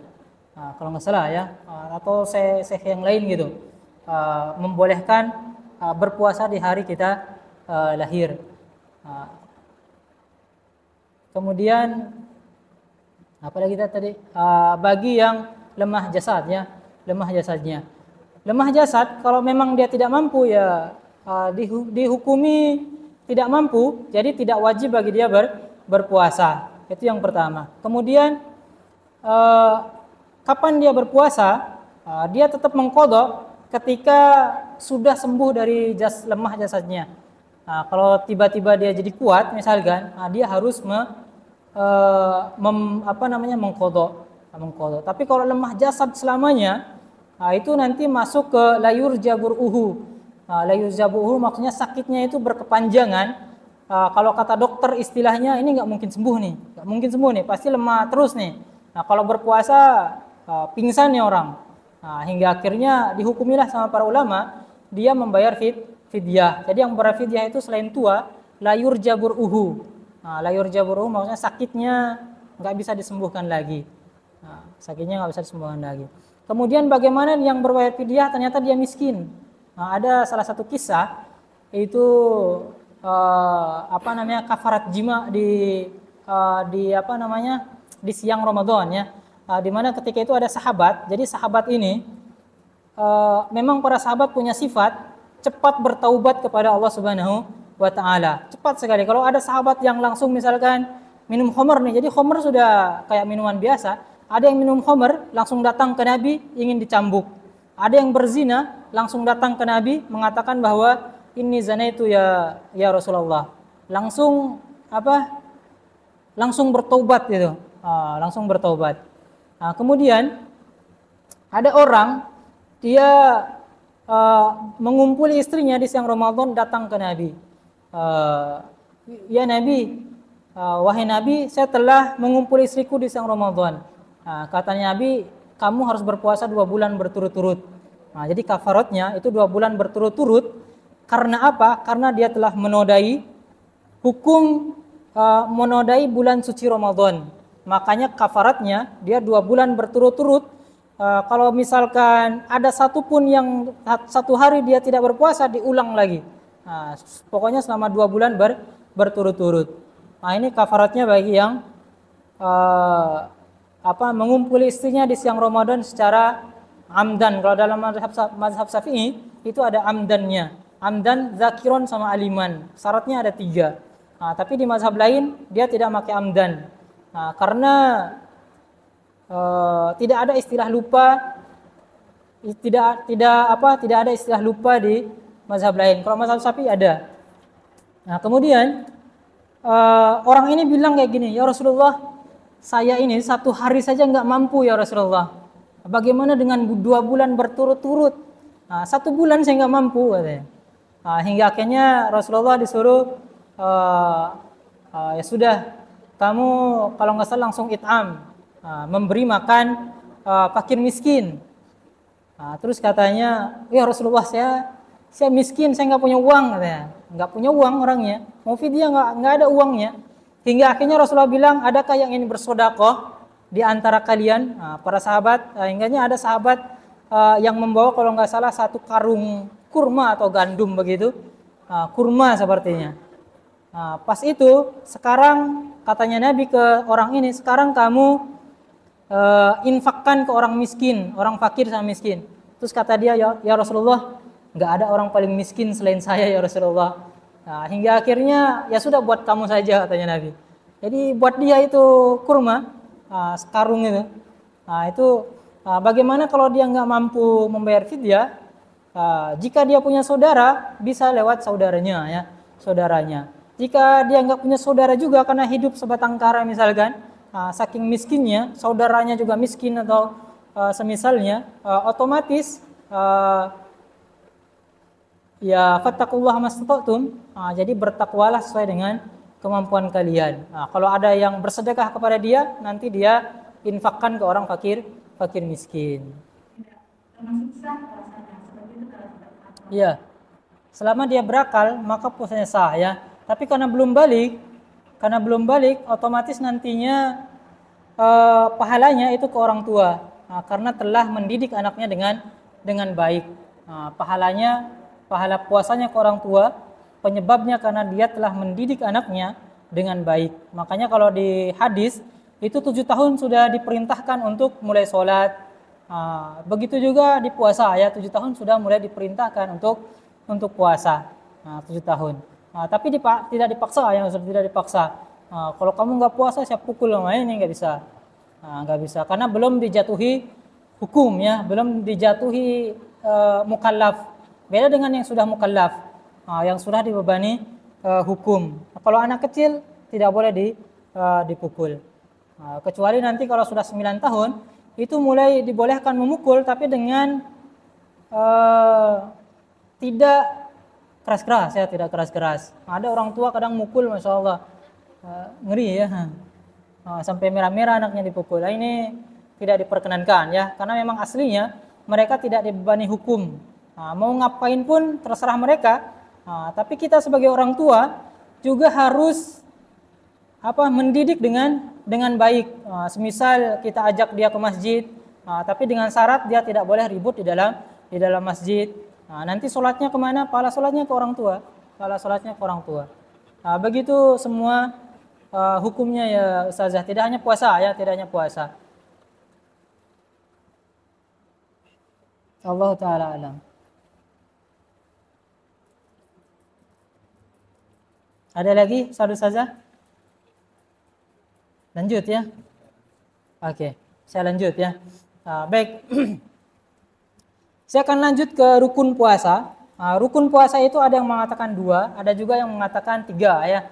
Kalau nggak salah ya. Atau Syekh yang lain gitu. Membolehkan berpuasa di hari kita lahir. Kemudian apalagi kita tadi bagi yang lemah jasadnya. Lemah jasad kalau memang dia tidak mampu ya dihukumi tidak mampu, jadi tidak wajib bagi dia berpuasa. Itu yang pertama. Kemudian kapan dia berpuasa? Dia tetap mengqadha ketika sudah sembuh dari lemah jasadnya. Kalau tiba-tiba dia jadi kuat misalkan, dia harus mengqadha. Tapi kalau lemah jasad selamanya, itu nanti masuk ke layur jaburuhu. Layur jaburuhu maksudnya sakitnya itu berkepanjangan. Kalau kata dokter istilahnya ini nggak mungkin sembuh nih, pasti lemah terus nih. Kalau berpuasa pingsan nih orang. Hingga akhirnya dihukumilah sama para ulama dia membayar fidyah. Jadi yang berfidyah itu selain tua, layur jaburuhu. Layur jaburuhu maksudnya sakitnya nggak bisa disembuhkan lagi. Kemudian bagaimana yang berbayar fidyah ternyata dia miskin. Ada salah satu kisah itu kafarat jima di siang Ramadan ya. Di mana ketika itu ada sahabat. Jadi sahabat ini memang para sahabat punya sifat cepat bertaubat kepada Allah Subhanahu wa taala. Cepat sekali. Kalau ada sahabat yang langsung misalkan minum khamr nih. Jadi khamr sudah kayak minuman biasa. Ada yang minum khamr langsung datang ke Nabi ingin dicambuk. Ada yang berzina langsung datang ke Nabi mengatakan bahwa ini zina itu ya Rasulullah. Langsung bertobat gitu. Langsung bertobat. Kemudian ada orang dia mengumpuli istrinya di siang Ramadan datang ke Nabi. Ya Nabi, wahai Nabi, saya telah mengumpuli istriku di siang Ramadan. Katanya Nabi, kamu harus berpuasa 2 bulan berturut-turut. Jadi kafaratnya itu 2 bulan berturut-turut. Karena apa? Karena dia telah menodai hukum menodai bulan suci Ramadan. Makanya kafaratnya dia 2 bulan berturut-turut. Kalau misalkan ada satu pun yang satu hari dia tidak berpuasa, diulang lagi. Pokoknya selama 2 bulan berturut-turut. Ini kafaratnya bagi yang mengumpuli istrinya di siang Ramadan secara amdan. Kalau dalam mazhab Syafi'i itu ada amdannya. Amdan, zakiron sama aliman. Syaratnya ada 3. Tapi di mazhab lain dia tidak pakai amdan. Karena tidak ada istilah lupa. Tidak ada istilah lupa di mazhab lain. Kalau mazhab Syafi'i ada. Kemudian orang ini bilang kayak gini, ya Rasulullah, saya ini 1 hari saja nggak mampu ya Rasulullah. Bagaimana dengan 2 bulan berturut-turut? 1 bulan saya nggak mampu katanya. Hingga akhirnya Rasulullah disuruh ya sudah, kamu kalau nggak salah langsung it'am, memberi makan fakir miskin. Terus katanya, ya Rasulullah, saya miskin, saya nggak punya uang katanya. Nggak punya uang orangnya, mau fidyah nggak ada uangnya. Hingga akhirnya Rasulullah bilang, adakah yang ingin bersedekah di antara kalian? Para sahabat, hingganya ada sahabat yang membawa kalau nggak salah 1 karung kurma atau gandum begitu, kurma sepertinya. Pas itu sekarang katanya Nabi ke orang ini, sekarang kamu infakkan ke orang miskin, orang fakir sama miskin. Terus kata dia, ya Rasulullah, nggak ada orang paling miskin selain saya ya Rasulullah. Hingga akhirnya ya sudah buat kamu saja katanya Nabi. Jadi buat dia itu kurma, sekarung itu. Itu bagaimana kalau dia nggak mampu membayar fidyah? Jika dia punya saudara, bisa lewat saudaranya. Jika dia nggak punya saudara juga karena hidup sebatang kara misalkan, saking miskinnya, saudaranya juga miskin atau semisalnya, otomatis ya fattaqullaha mastata'tum, jadi bertakwalah sesuai dengan kemampuan kalian. Kalau ada yang bersedekah kepada dia, nanti dia infakkan ke orang fakir miskin. Ya, selama dia berakal maka puasanya sah ya. Tapi karena belum balik, otomatis nantinya pahalanya itu ke orang tua, karena telah mendidik anaknya dengan baik. Pahala puasanya ke orang tua, penyebabnya karena dia telah mendidik anaknya dengan baik. Makanya kalau di hadis itu 7 tahun sudah diperintahkan untuk mulai sholat. Begitu juga di puasa ya, 7 tahun sudah mulai diperintahkan untuk puasa. 7 tahun. Tapi tidak dipaksa ya, tidak dipaksa. Kalau kamu nggak puasa saya pukul, ini nggak bisa. Nggak bisa karena belum dijatuhi hukum ya, belum dijatuhi mukallaf. Beda dengan yang sudah mukallaf, yang sudah dibebani hukum. Kalau anak kecil tidak boleh dipukul. Kecuali nanti kalau sudah 9 tahun, itu mulai dibolehkan memukul, tapi dengan tidak keras-keras ya, tidak keras-keras. Ada orang tua kadang mukul, masya Allah, ngeri ya, sampai merah-merah anaknya dipukul. Ini tidak diperkenankan ya, karena memang aslinya mereka tidak dibebani hukum. Mau ngapain pun terserah mereka. Tapi kita sebagai orang tua juga harus mendidik dengan baik. Semisal kita ajak dia ke masjid, tapi dengan syarat dia tidak boleh ribut di dalam masjid. Nanti sholatnya kemana? Pahala sholatnya ke orang tua. Begitu semua hukumnya ya Ustazah. Tidak hanya puasa ya, tidak hanya puasa. Allah Ta'ala alam. Ada lagi satu saja? Lanjut ya. Oke, saya lanjut ya. Baik. Saya akan lanjut ke rukun puasa. Rukun puasa itu ada yang mengatakan 2, ada juga yang mengatakan 3 ya.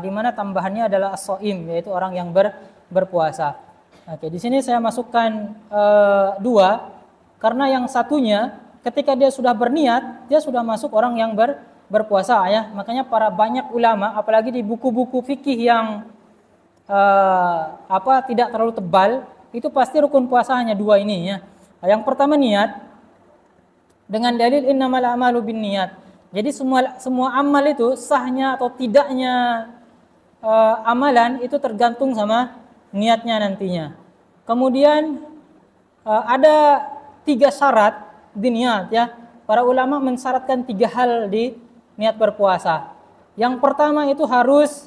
Di mana tambahannya adalah as-shaim, yaitu orang yang berpuasa. Oke, di sini saya masukkan 2 karena yang satunya ketika dia sudah berniat, dia sudah masuk orang yang berpuasa ya. Makanya para banyak ulama, apalagi di buku-buku fikih yang tidak terlalu tebal, itu pasti rukun puasa hanya 2 ini ya. Yang pertama niat, dengan dalil innamal a'malu binniyat. Jadi semua amal itu sahnya atau tidaknya amalan itu tergantung sama niatnya nantinya. Kemudian ada 3 syarat di niat ya. Para ulama mensyaratkan 3 hal di niat berpuasa. Yang pertama itu harus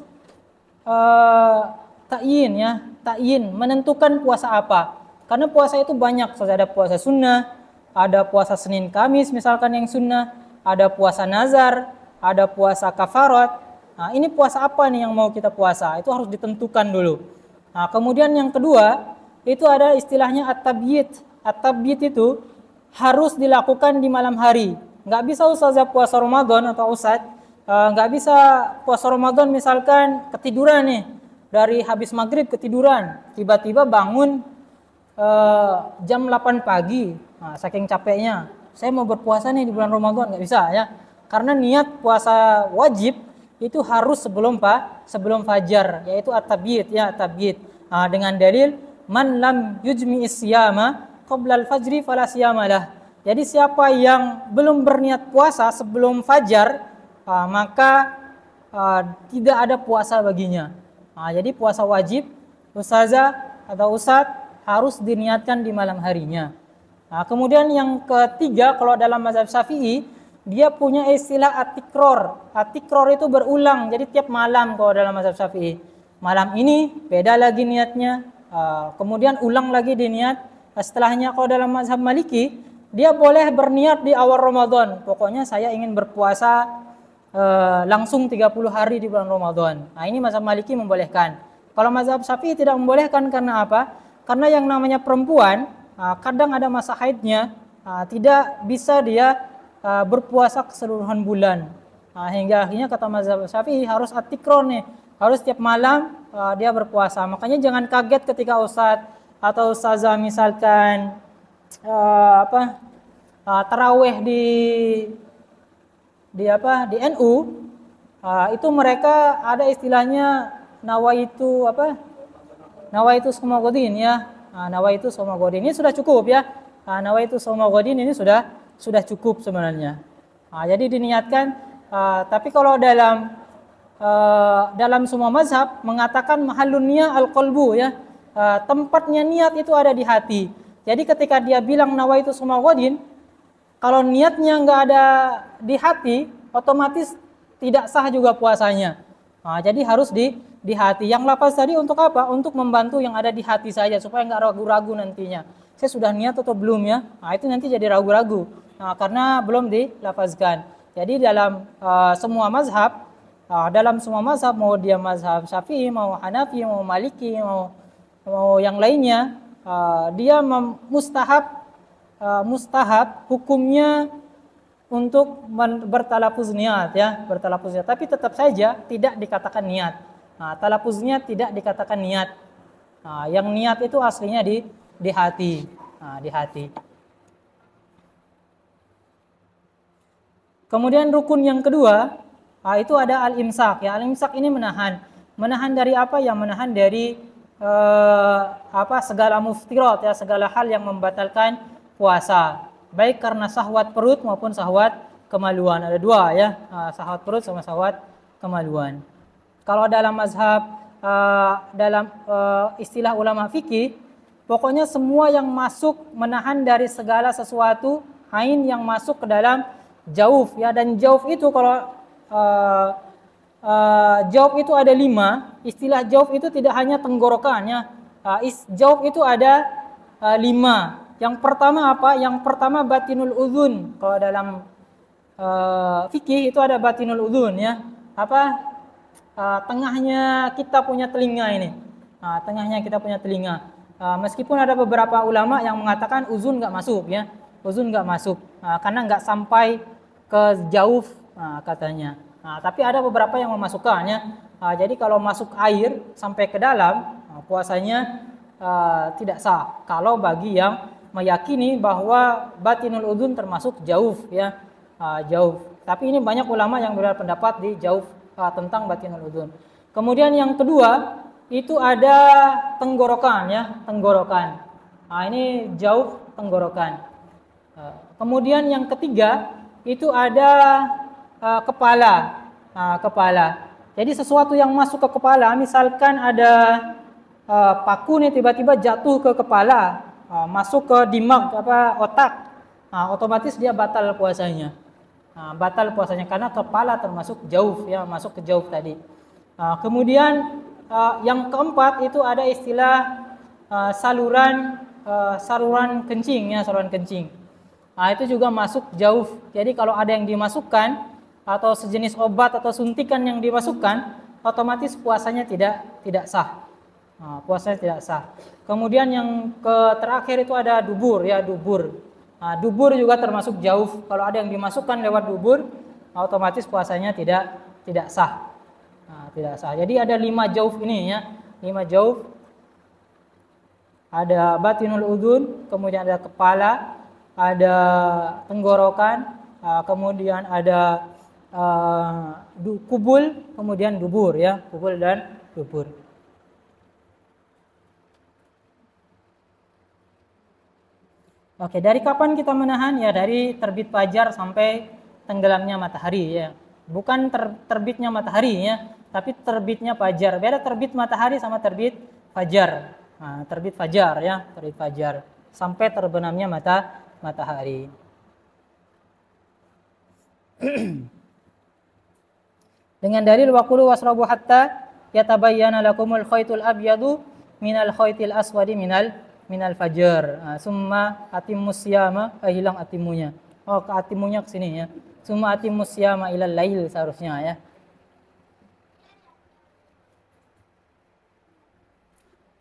ta'yin, menentukan puasa apa. Karena puasa itu banyak, ada puasa sunnah, ada puasa Senin Kamis misalkan yang sunnah, ada puasa nazar, ada puasa kafarat. Ini puasa apa nih yang mau kita puasa? Itu harus ditentukan dulu. Kemudian yang kedua, itu ada istilahnya at-tabyit. At-tabyit itu harus dilakukan di malam hari. Nggak bisa Ustazah puasa Ramadan atau Ustaz, nggak bisa puasa Ramadan misalkan ketiduran nih, dari habis maghrib ketiduran, tiba-tiba bangun jam 8 pagi, saking capeknya, saya mau berpuasa nih di bulan Ramadan, nggak bisa ya. Karena niat puasa wajib itu harus sebelum fajar, yaitu at-tabyit ya, at-tabyit. Dengan dalil man lam yujmi isyama qabla al-fajri fala siyamalah. Jadi siapa yang belum berniat puasa sebelum fajar, maka tidak ada puasa baginya. Jadi puasa wajib Ustazah atau Ustadz harus diniatkan di malam harinya. Kemudian yang ketiga, kalau dalam mazhab Syafi'i, dia punya istilah at-tikror. At-tikror itu berulang, jadi tiap malam kalau dalam mazhab Syafi'i. Malam ini beda lagi niatnya, kemudian ulang lagi di niat setelahnya. Kalau dalam mazhab Maliki, dia boleh berniat di awal Ramadan. Pokoknya saya ingin berpuasa langsung 30 hari di bulan Ramadan. Ini mazhab Maliki membolehkan. Kalau mazhab Syafi'i tidak membolehkan, karena apa? Karena yang namanya perempuan kadang ada masa haidnya, tidak bisa dia berpuasa keseluruhan bulan. Hingga akhirnya kata mazhab Syafi'i harus at-tikrar nih, harus tiap malam dia berpuasa. Makanya jangan kaget ketika ustadz atau ustazah misalkan taraweh di NU, itu mereka ada istilahnya nawaitu soma godin ya. Nawaitu soma godin ini sudah cukup ya. Nawaitu soma godin ini sudah cukup sebenarnya. Jadi diniatkan. Tapi kalau dalam semua mazhab mengatakan mahallunnya al-qalbu ya. Tempatnya niat itu ada di hati. Jadi ketika dia bilang nawaitu soma godin, kalau niatnya nggak ada di hati, otomatis tidak sah juga puasanya. Jadi harus di hati. Yang lafaz tadi untuk apa? Untuk membantu yang ada di hati saja supaya nggak ragu-ragu nantinya. Saya sudah niat atau belum ya? Itu nanti jadi ragu-ragu. Karena belum dilafazkan. Jadi dalam semua mazhab, mau dia mazhab Syafi'i, mau Hanafi, mau Maliki, mau yang lainnya, dia mustahab hukumnya untuk bertalafuz niat ya, bertalafuz niat. Tapi tetap saja tidak dikatakan niat. Talafuznya tidak dikatakan niat. Yang niat itu aslinya di hati. Di hati. Kemudian rukun yang kedua itu ada al-imsak ya. Al-imsak ini menahan dari apa? Yang menahan dari segala muftirat ya, segala hal yang membatalkan puasa, baik karena syahwat perut maupun syahwat kemaluan. Ada dua ya, syahwat perut sama syahwat kemaluan. Kalau dalam mazhab istilah ulama fikih, pokoknya semua yang masuk menahan dari segala sesuatu ain yang masuk ke dalam jauf ya. Dan jauf itu kalau jauf itu ada 5. Istilah jauf itu tidak hanya tenggorokan ya. Jauf itu ada 5. Yang pertama apa? Yang pertama batinul udhun. Kalau dalam fikih itu ada batinul udhun ya. Tengahnya kita punya telinga ini. Tengahnya kita punya telinga. Meskipun ada beberapa ulama yang mengatakan uzun nggak masuk ya. Uzun nggak masuk karena nggak sampai ke jauf katanya. Tapi ada beberapa yang memasukkannya. Jadi kalau masuk air sampai ke dalam, puasanya tidak sah. Kalau bagi yang meyakini bahwa batinul udhun termasuk jauf ya, jauf. Tapi ini banyak ulama yang berpendapat di jauf tentang batinul udhun. Kemudian yang kedua itu ada tenggorokan ya, tenggorokan. Ini jauf tenggorokan. Kemudian yang ketiga itu ada kepala. Kepala. Jadi sesuatu yang masuk ke kepala, misalkan ada paku nih tiba-tiba jatuh ke kepala, masuk ke dimag otak, otomatis dia batal puasanya. Batal puasanya karena kepala termasuk jauf ya, masuk ke jauf tadi. Kemudian yang keempat itu ada istilah saluran kencing ya, saluran kencing. Itu juga masuk jauf. Jadi kalau ada yang dimasukkan atau sejenis obat atau suntikan yang dimasukkan, otomatis puasanya tidak sah. Puasanya tidak sah. Kemudian yang terakhir itu ada dubur ya, dubur. Dubur juga termasuk jauf. Kalau ada yang dimasukkan lewat dubur, otomatis puasanya tidak sah. Tidak sah. Jadi ada 5 jauf ini ya, 5 jauf. Ada batinul udhun, kemudian ada kepala, ada tenggorokan, kemudian ada kubul, kemudian dubur ya, kubul dan dubur. Oke, dari kapan kita menahan? Ya dari terbit fajar sampai tenggelamnya matahari ya. Bukan terbitnya matahari ya, tapi terbitnya fajar. Beda terbit matahari sama terbit fajar. Terbit fajar ya, terbit fajar sampai terbenamnya matahari. Dengan dalil waqulu wasrabu hatta yatabayyana lakumul khaytul abyadu minal khaytil aswadi minal fajr. Summa atimmus siyama, hilang atimunya. Atimunya ke sini ya. Summa atimmus siyama ilal lail seharusnya ya.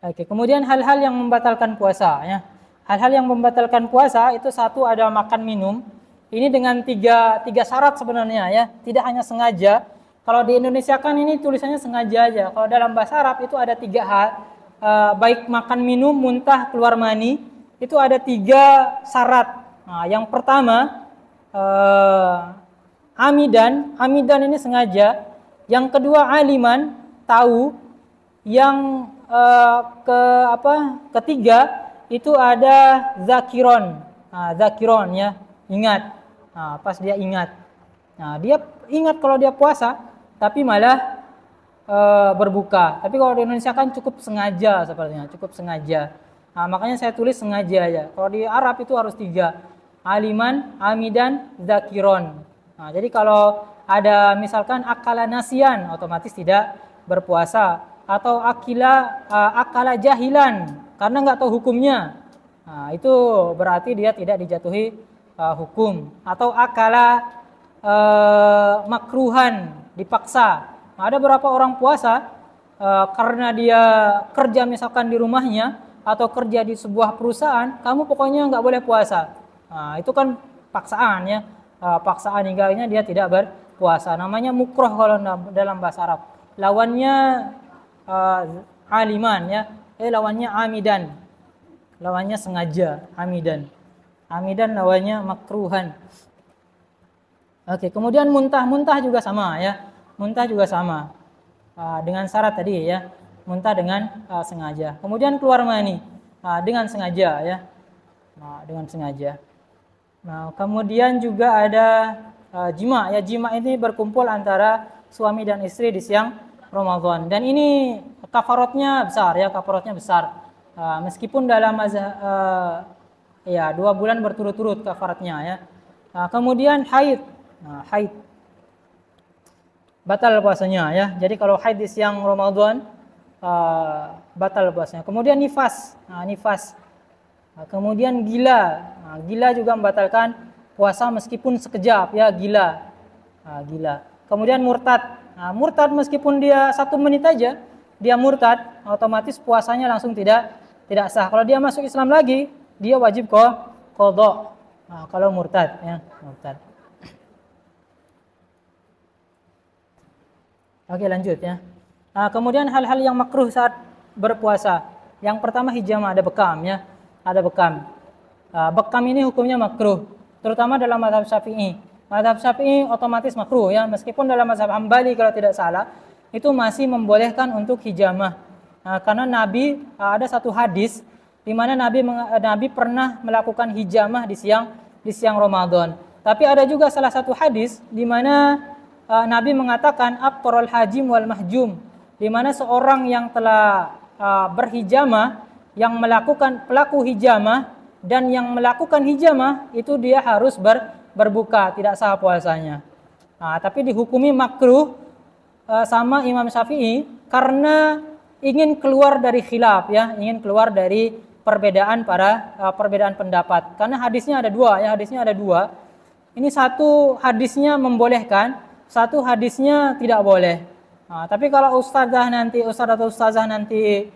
Oke, kemudian hal-hal yang membatalkan puasa ya. Hal-hal yang membatalkan puasa itu satu ada makan minum. Ini dengan tiga syarat sebenarnya ya, tidak hanya sengaja. Kalau di Indonesia kan ini tulisannya sengaja aja. Kalau dalam bahasa Arab itu ada 3 hal, baik makan minum, muntah, keluar mani, itu ada 3 syarat. Nah, yang pertama amidan ini sengaja. Yang kedua aliman, tahu. Yang ketiga itu ada zakiron. Nah, zakiron ya, ingat. Nah, pas dia ingat. Nah, dia ingat kalau dia puasa, tapi malah berbuka. Tapi kalau di Indonesia kan cukup sengaja sepertinya, cukup sengaja. Nah, makanya saya tulis sengaja ya. Kalau di Arab itu harus 3. Aliman, amidan, zakiron. Nah, jadi kalau ada misalkan akala nasian, otomatis tidak berpuasa. Atau akala jahilan, karena nggak tahu hukumnya. Nah, itu berarti dia tidak dijatuhi hukum. Atau akala makruhan, dipaksa. Nah, ada beberapa orang puasa karena dia kerja misalkan di rumahnya atau kerja di sebuah perusahaan, kamu pokoknya nggak boleh puasa. Nah, itu kan paksaan ya, paksaan hingga akhirnya dia tidak berpuasa. Namanya mukroh kalau dalam bahasa Arab. Lawannya aliman ya, lawannya amidan. Lawannya sengaja, amidan. Amidan lawannya makruhan. Oke, kemudian muntah juga sama ya. Muntah juga sama. Dengan syarat tadi ya. Muntah dengan sengaja. Kemudian keluar mani dengan sengaja ya. Nah, dengan sengaja. Nah, kemudian juga ada jima ya. Jima ini berkumpul antara suami dan istri di siang Ramadan. Dan ini kafaratnya besar ya, kafaratnya besar. Meskipun dalam ya 2 bulan berturut-turut kafaratnya ya. Kemudian haid. Nah, haid batal puasanya ya. Jadi kalau haid di siang Ramadan batal puasanya. Kemudian nifas. Nah, nifas. Kemudian gila. Nah, gila juga membatalkan puasa meskipun sekejap ya, gila. Gila. Kemudian murtad. Nah, murtad meskipun dia 1 menit aja, dia murtad, otomatis puasanya langsung tidak sah. Kalau dia masuk Islam lagi, dia wajib qadha. Nah, kalau murtad ya, murtad. Oke, lanjut ya. Kemudian hal-hal yang makruh saat berpuasa. Yang pertama hijamah, ada bekam ya. Ada bekam. Bekam ini hukumnya makruh, terutama dalam mazhab Syafi'i. Mazhab Syafi'i otomatis makruh ya, meskipun dalam mazhab Hambali kalau tidak salah itu masih membolehkan untuk hijamah. Karena Nabi ada satu hadis di mana Nabi pernah melakukan hijamah di siang Ramadan. Tapi ada juga salah satu hadis di mana Nabi mengatakan aftarul hajim wal mahjum, di mana seorang yang telah berhijamah, yang melakukan pelaku hijamah dan yang melakukan hijamah itu dia harus berbuka, tidak sah puasanya. Tapi dihukumi makruh sama Imam Syafi'i karena ingin keluar dari khilaf ya, ingin keluar dari perbedaan pendapat. Karena hadisnya ada 2 ya, hadisnya ada 2. Ini satu hadisnya membolehkan, satu hadisnya tidak boleh. Tapi kalau ustaz atau ustazah nanti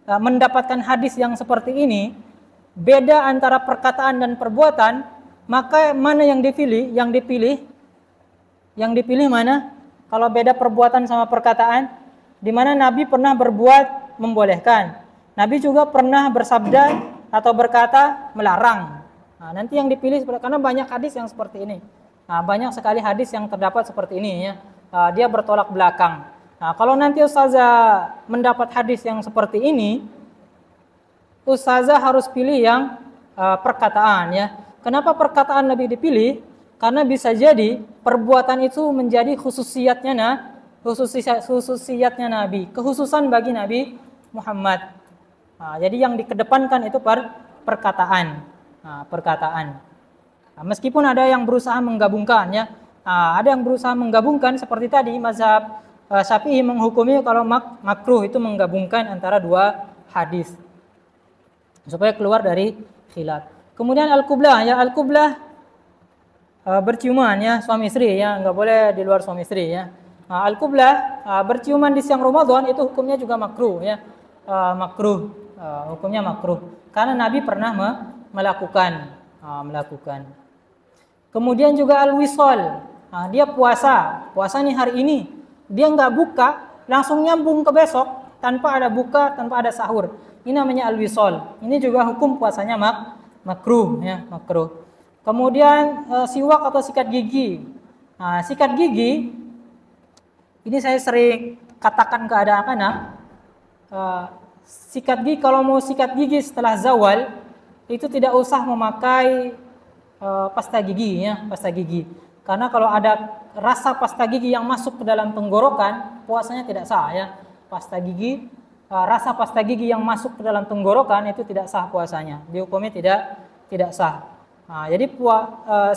mendapatkan hadis yang seperti ini, beda antara perkataan dan perbuatan, maka mana yang dipilih? Yang dipilih mana? Kalau beda perbuatan sama perkataan, di mana Nabi pernah berbuat membolehkan, Nabi juga pernah bersabda atau berkata melarang. Nanti yang dipilih, karena banyak hadis yang seperti ini. Banyak sekali hadis yang terdapat seperti ini ya. Dia bertolak belakang. Kalau nanti ustazah mendapat hadis yang seperti ini, ustazah harus pilih yang perkataan ya. Kenapa perkataan lebih dipilih? Karena bisa jadi perbuatan itu menjadi khususiyatnya Nabi, kekhususan bagi Nabi Muhammad. Jadi yang dikedepankan itu perkataan. Meskipun ada yang berusaha menggabungkan ya, ada yang berusaha menggabungkan seperti tadi mazhab Syafi'i menghukumi kalau makruh itu menggabungkan antara 2 hadis supaya keluar dari khilaf. Kemudian al-qublah ya, al-qublah berciuman ya, suami istri ya, nggak boleh di luar suami istri ya. Al-qublah berciuman di siang Ramadan itu hukumnya juga makruh ya, hukumnya makruh karena Nabi pernah melakukan. Kemudian juga al-wisal. Dia puasa nih hari ini. Dia nggak buka, langsung nyambung ke besok tanpa ada buka, tanpa ada sahur. Ini namanya al-wisal. Ini juga hukum puasanya makruh ya, makruh. Kemudian siwak atau sikat gigi. Sikat gigi ini saya sering katakan ke anak-anak, sikat gigi, kalau mau sikat gigi setelah zawal itu tidak usah memakai pasta gigi ya, pasta gigi. Karena kalau ada rasa pasta gigi yang masuk ke dalam tenggorokan, puasanya tidak sah ya. Pasta gigi, rasa pasta gigi yang masuk ke dalam tenggorokan itu tidak sah puasanya. Dihukumnya tidak sah. Jadi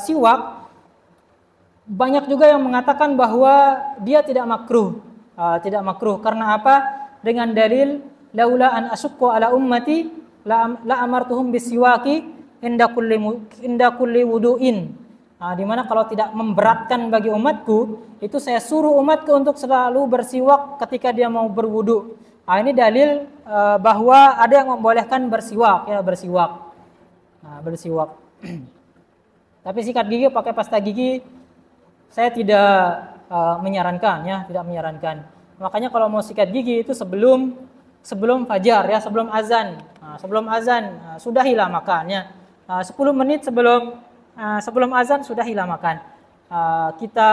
siwak banyak juga yang mengatakan bahwa dia tidak makruh. Tidak makruh karena apa? Dengan dalil laula an asyqa ala ummati la amartuhum bisiwaki inda kulli wudu'in. Di mana kalau tidak memberatkan bagi umatku, itu saya suruh umatku untuk selalu bersiwak ketika dia mau berwudu. Ini dalil bahwa ada yang membolehkan bersiwak ya, bersiwak. Bersiwak. Tapi sikat gigi pakai pasta gigi saya tidak menyarankan ya, tidak menyarankan. Makanya kalau mau sikat gigi itu sebelum fajar ya, sebelum azan. Sebelum azan sudahilah makannya. 10 menit sebelum azan sudahilah makan. Kita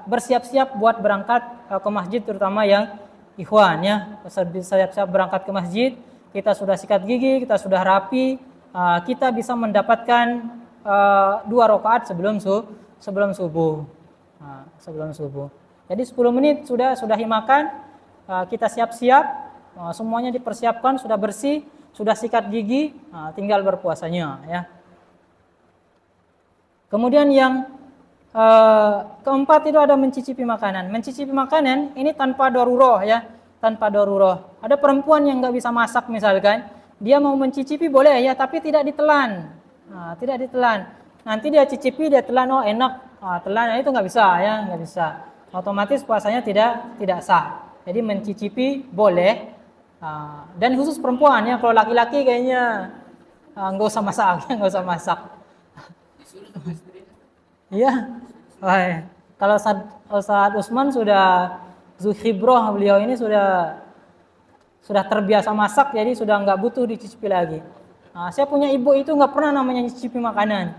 bersiap-siap buat berangkat ke masjid, terutama yang ikhwan ya. Bersiap-siap berangkat ke masjid, kita sudah sikat gigi, kita sudah rapi, kita bisa mendapatkan 2 rakaat sebelum subuh. Sebelum subuh. Jadi 10 menit sudahi makan, kita siap-siap, semuanya dipersiapkan, sudah bersih, sudah sikat gigi, tinggal berpuasanya ya. Kemudian yang keempat itu ada mencicipi makanan. Mencicipi makanan ini tanpa darurah ya, tanpa darurah. Ada perempuan yang nggak bisa masak misalkan, dia mau mencicipi boleh ya, tapi tidak ditelan. Tidak ditelan. Nanti dia cicipi, dia telan, oh enak, telan itu nggak bisa ya, nggak bisa. Otomatis puasanya tidak sah. Jadi mencicipi boleh. Dan khusus perempuan ya, kalau laki-laki kayaknya nggak usah masak, nggak usah masak. Iya, kalau Ustaz Usman sudah zuhibroh, beliau ini sudah terbiasa masak, jadi sudah nggak butuh dicicipi lagi. Saya punya ibu itu nggak pernah namanya nyicipi makanan.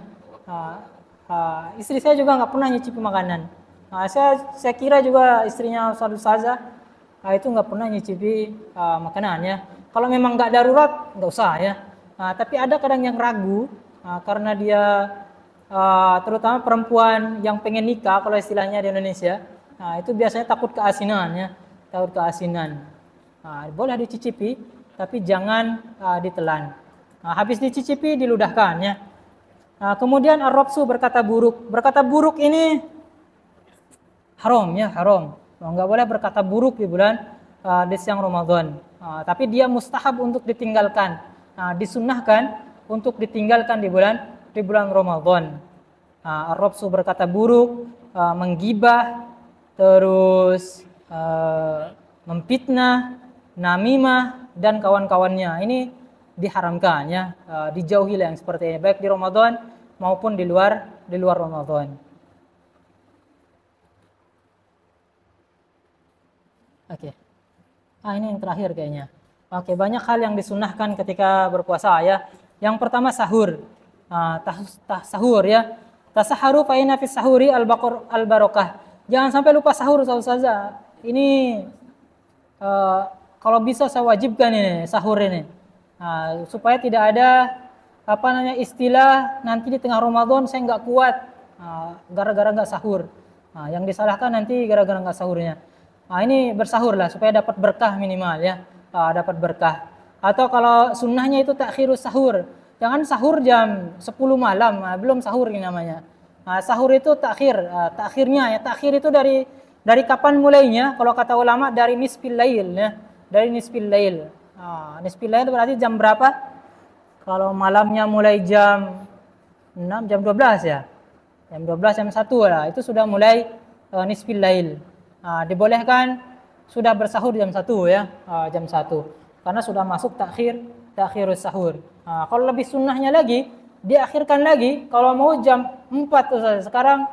Istri saya juga nggak pernah nyicipi makanan. Saya kira juga istrinya Ustazah itu nggak pernah nyicipi makanan ya. Kalau memang nggak darurat nggak usah ya. Tapi ada kadang yang ragu karena dia terutama perempuan yang pengen nikah, kalau istilahnya di Indonesia, itu biasanya takut keasinan ya, takut keasinan. Boleh dicicipi, tapi jangan ditelan. Habis dicicipi diludahkan ya. Kemudian ar-rabsu, berkata buruk ini haram ya, haram. Nggak boleh berkata buruk di bulan di siang Ramadan. Tapi dia mustahab untuk ditinggalkan, disunnahkan untuk ditinggalkan di bulan Ramadan. Ar-rabsu, berkata buruk, menggibah, terus memfitnah, namimah dan kawan-kawannya. Ini diharamkan ya, dijauhi yang seperti ini, baik di Ramadan maupun di luar Ramadan. Oke. Ini yang terakhir kayaknya. Oke, banyak hal yang disunahkan ketika berpuasa ya. Yang pertama sahur. Sahur ya. Tasaharu fa inna fis sahuri al-barakah. Jangan sampai lupa sahur Ustazah. Ini kalau bisa saya wajibkan ini sahur ini. Supaya tidak ada istilah nanti di tengah Ramadan saya nggak kuat gara-gara nggak sahur. Yang disalahkan nanti gara-gara nggak sahurnya. Ini bersahurlah supaya dapat berkah minimal ya, dapat berkah. Atau kalau sunnahnya itu takhirus sahur, jangan sahur jam 10 malam, belum sahur ini namanya. Sahur itu takhirnya ya, takhir itu dari kapan mulainya? Kalau kata ulama dari nisfil lail ya, dari nisfil lail. Nisfil lail berarti jam berapa? Kalau malamnya mulai jam 6, jam 12 ya, jam 12 jam 1 lah, itu sudah mulai nisfil lail. Dibolehkan sudah bersahur jam 1 ya, jam 1 karena sudah masuk takhirus sahur. Kalau lebih sunnahnya lagi diakhirkan lagi. Kalau mau jam 4 Ustaz, sekarang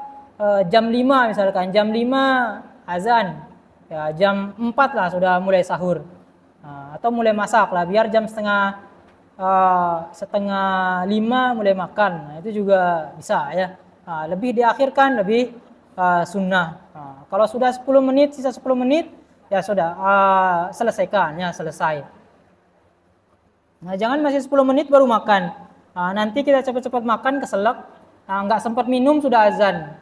jam 5 misalkan, jam 5 azan, ya jam 4 lah sudah mulai sahur. Atau mulai masak lah, biar jam setengah 5 mulai makan. Nah, itu juga bisa ya. Lebih diakhirkan lebih sunnah. Kalau sudah 10 menit, sisa 10 menit, ya sudah selesaikan, ya selesai. Nah, jangan masih 10 menit baru makan. Nanti kita cepat-cepat makan keselak, nggak sempat minum sudah azan.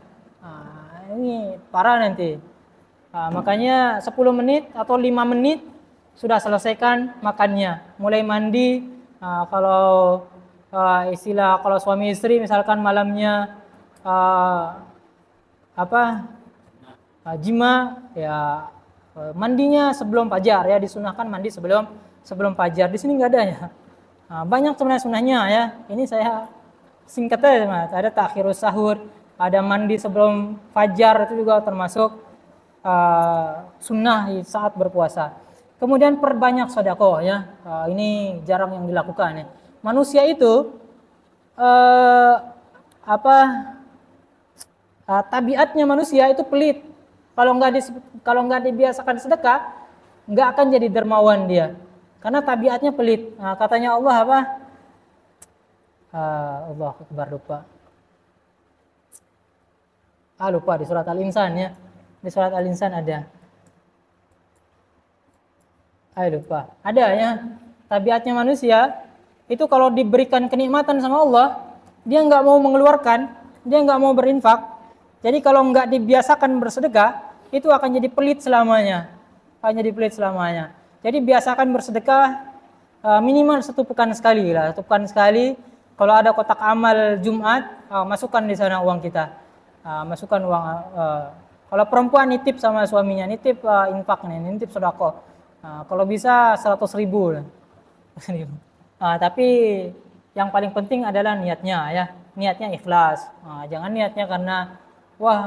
Ini parah nanti. Makanya 10 menit atau 5 menit sudah selesaikan makannya. Mulai mandi, kalau istilah kalau suami istri misalkan malamnya jima, ya mandinya sebelum fajar, ya disunahkan mandi sebelum fajar. Di sini nggak ada ya. Banyak sebenarnya sunahnya ya. Ini saya singkat aja Mas. Ada takhirus sahur, ada mandi sebelum fajar, itu juga termasuk sunnah saat berpuasa. Kemudian perbanyak sedekah ya. Ini jarang yang dilakukan ya. Manusia itu tabiatnya manusia itu pelit. Kalau nggak dibiasakan sedekah, nggak akan jadi dermawan dia. Karena tabiatnya pelit. Katanya Allah apa? Allah Akbar, lupa. Lupa di surat Al-Insan ya. Di surat Al-Insan ada. Lupa. Ada ya. Tabiatnya manusia itu kalau diberikan kenikmatan sama Allah, dia nggak mau mengeluarkan, dia nggak mau berinfak. Jadi kalau nggak dibiasakan bersedekah, itu akan jadi pelit selamanya. Jadi biasakan bersedekah minimal 1 pekan sekali lah. 1 pekan sekali. Kalau ada kotak amal Jumat, masukkan di sana uang kita. Masukkan uang. Kalau perempuan nitip sama suaminya, nitip infak nih, nitip sedekah. Kalau bisa 100.000. Tapi yang paling penting adalah niatnya ya. Niatnya ikhlas. Jangan niatnya karena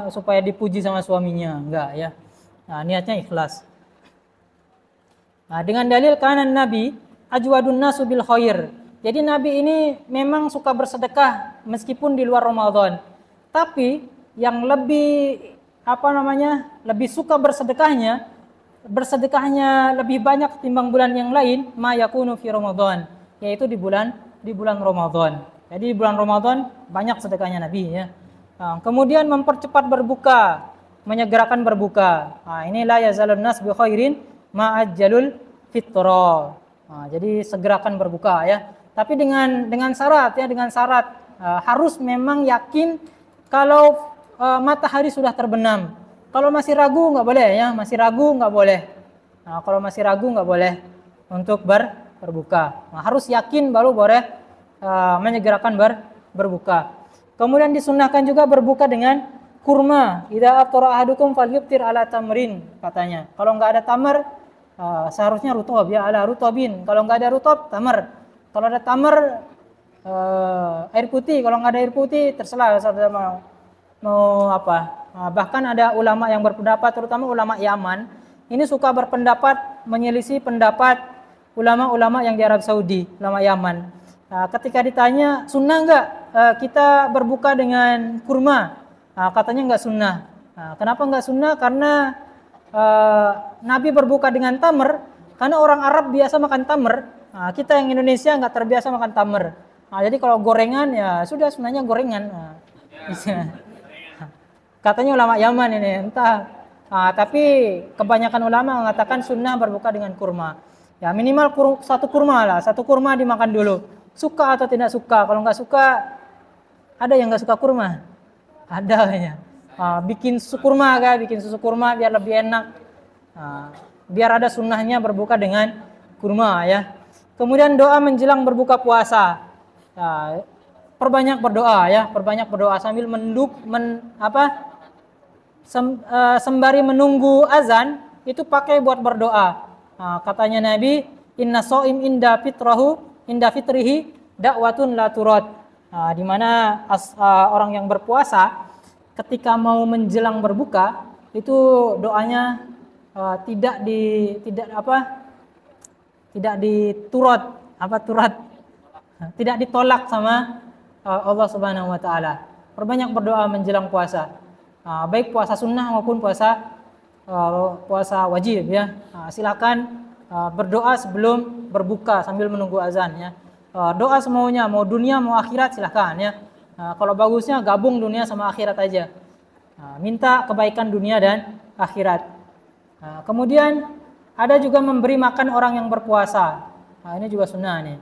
supaya dipuji sama suaminya, enggak ya. Niatnya ikhlas. Dengan dalil kanan Nabi ajwadun nasu bil khair. Jadi Nabi ini memang suka bersedekah meskipun di luar Ramadan. Tapi yang lebih lebih suka bersedekahnya lebih banyak ketimbang bulan yang lain, ma yakunu fi Ramadan, yaitu di bulan Ramadan. Jadi di bulan Ramadan banyak sedekahnya Nabi ya. Kemudian mempercepat berbuka, menyegerakan berbuka. Ini la yazalun nas bi khairin ma'ajjalul fitra. Jadi segerakan berbuka ya. Tapi dengan syarat ya, harus memang yakin kalau matahari sudah terbenam. Kalau masih ragu nggak boleh ya, kalau masih ragu nggak boleh untuk berbuka. Harus yakin baru boleh menyegerakan berbuka. Kemudian disunahkan juga berbuka dengan kurma. Idza aftara ahadukum falyuftir ala tamrin, katanya. Kalau nggak ada tamar, seharusnya rutob ya, ala rutobin. Kalau nggak ada rutob, tamar. Kalau ada tamar, air putih. Kalau nggak ada air putih, terserah saudara mau apa. Bahkan ada ulama yang berpendapat, terutama ulama Yaman, ini suka berpendapat menyelisih pendapat ulama-ulama yang di Arab Saudi, ulama Yaman. Ketika ditanya sunnah nggak kita berbuka dengan kurma, katanya nggak sunnah. Kenapa nggak sunnah? Karena Nabi berbuka dengan tamar, karena orang Arab biasa makan tamar. Kita yang Indonesia nggak terbiasa makan tamar. Jadi kalau gorengan ya sudah, sebenarnya gorengan. Katanya ulama Yaman ini, entah. Tapi kebanyakan ulama mengatakan sunnah berbuka dengan kurma. Ya minimal 1 kurma lah, 1 kurma dimakan dulu. Suka atau tidak suka? Kalau nggak suka, ada yang nggak suka kurma? Ada ya. Bikin susu kurma biar lebih enak. Biar ada sunnahnya berbuka dengan kurma ya. Kemudian doa menjelang berbuka puasa. Perbanyak berdoa sambil sembari menunggu azan, itu pakai buat berdoa. Katanya Nabi, inna shaim inda fitrihi da'watun la turad. Di mana orang yang berpuasa ketika mau menjelang berbuka itu doanya tidak ditolak sama Allah Subhanahu wa taala. Perbanyak berdoa menjelang puasa. Baik puasa sunnah maupun puasa wajib ya. Silakan berdoa sebelum berbuka sambil menunggu azan ya. Doa semaunya, mau dunia mau akhirat silakan ya. Kalau bagusnya gabung dunia sama akhirat aja. Minta kebaikan dunia dan akhirat. Kemudian ada juga memberi makan orang yang berpuasa. Ini juga sunnah nih.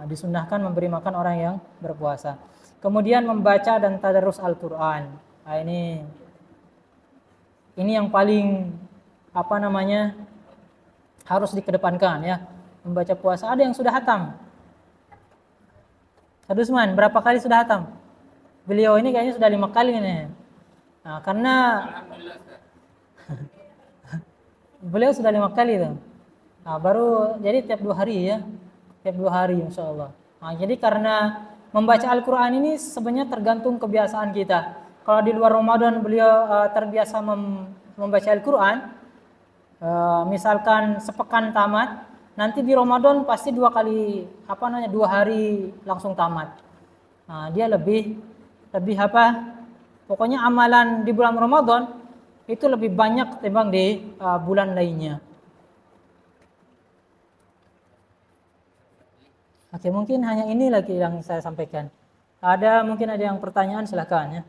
Disunnahkan memberi makan orang yang berpuasa. Kemudian membaca dan tadarus Al-Quran. Ini yang paling harus dikedepankan ya. Membaca puasa. Ada yang sudah hatam. Sadusman, berapa kali sudah hatam? Beliau ini kayaknya sudah 5 kali nih. Karena beliau sudah 5 kali tuh. Baru jadi tiap 2 hari ya. Tiap 2 hari insya Allah. Jadi karena membaca Al-Quran ini sebenarnya tergantung kebiasaan kita. Kalau di luar Ramadan beliau terbiasa membaca Al-Quran, misalkan sepekan tamat, nanti di Ramadan pasti 2 hari langsung tamat. Dia lebih pokoknya amalan di bulan Ramadan itu lebih banyak ketimbang di bulan lainnya. Oke, mungkin hanya ini lagi yang saya sampaikan. Mungkin ada yang pertanyaan, silakan ya.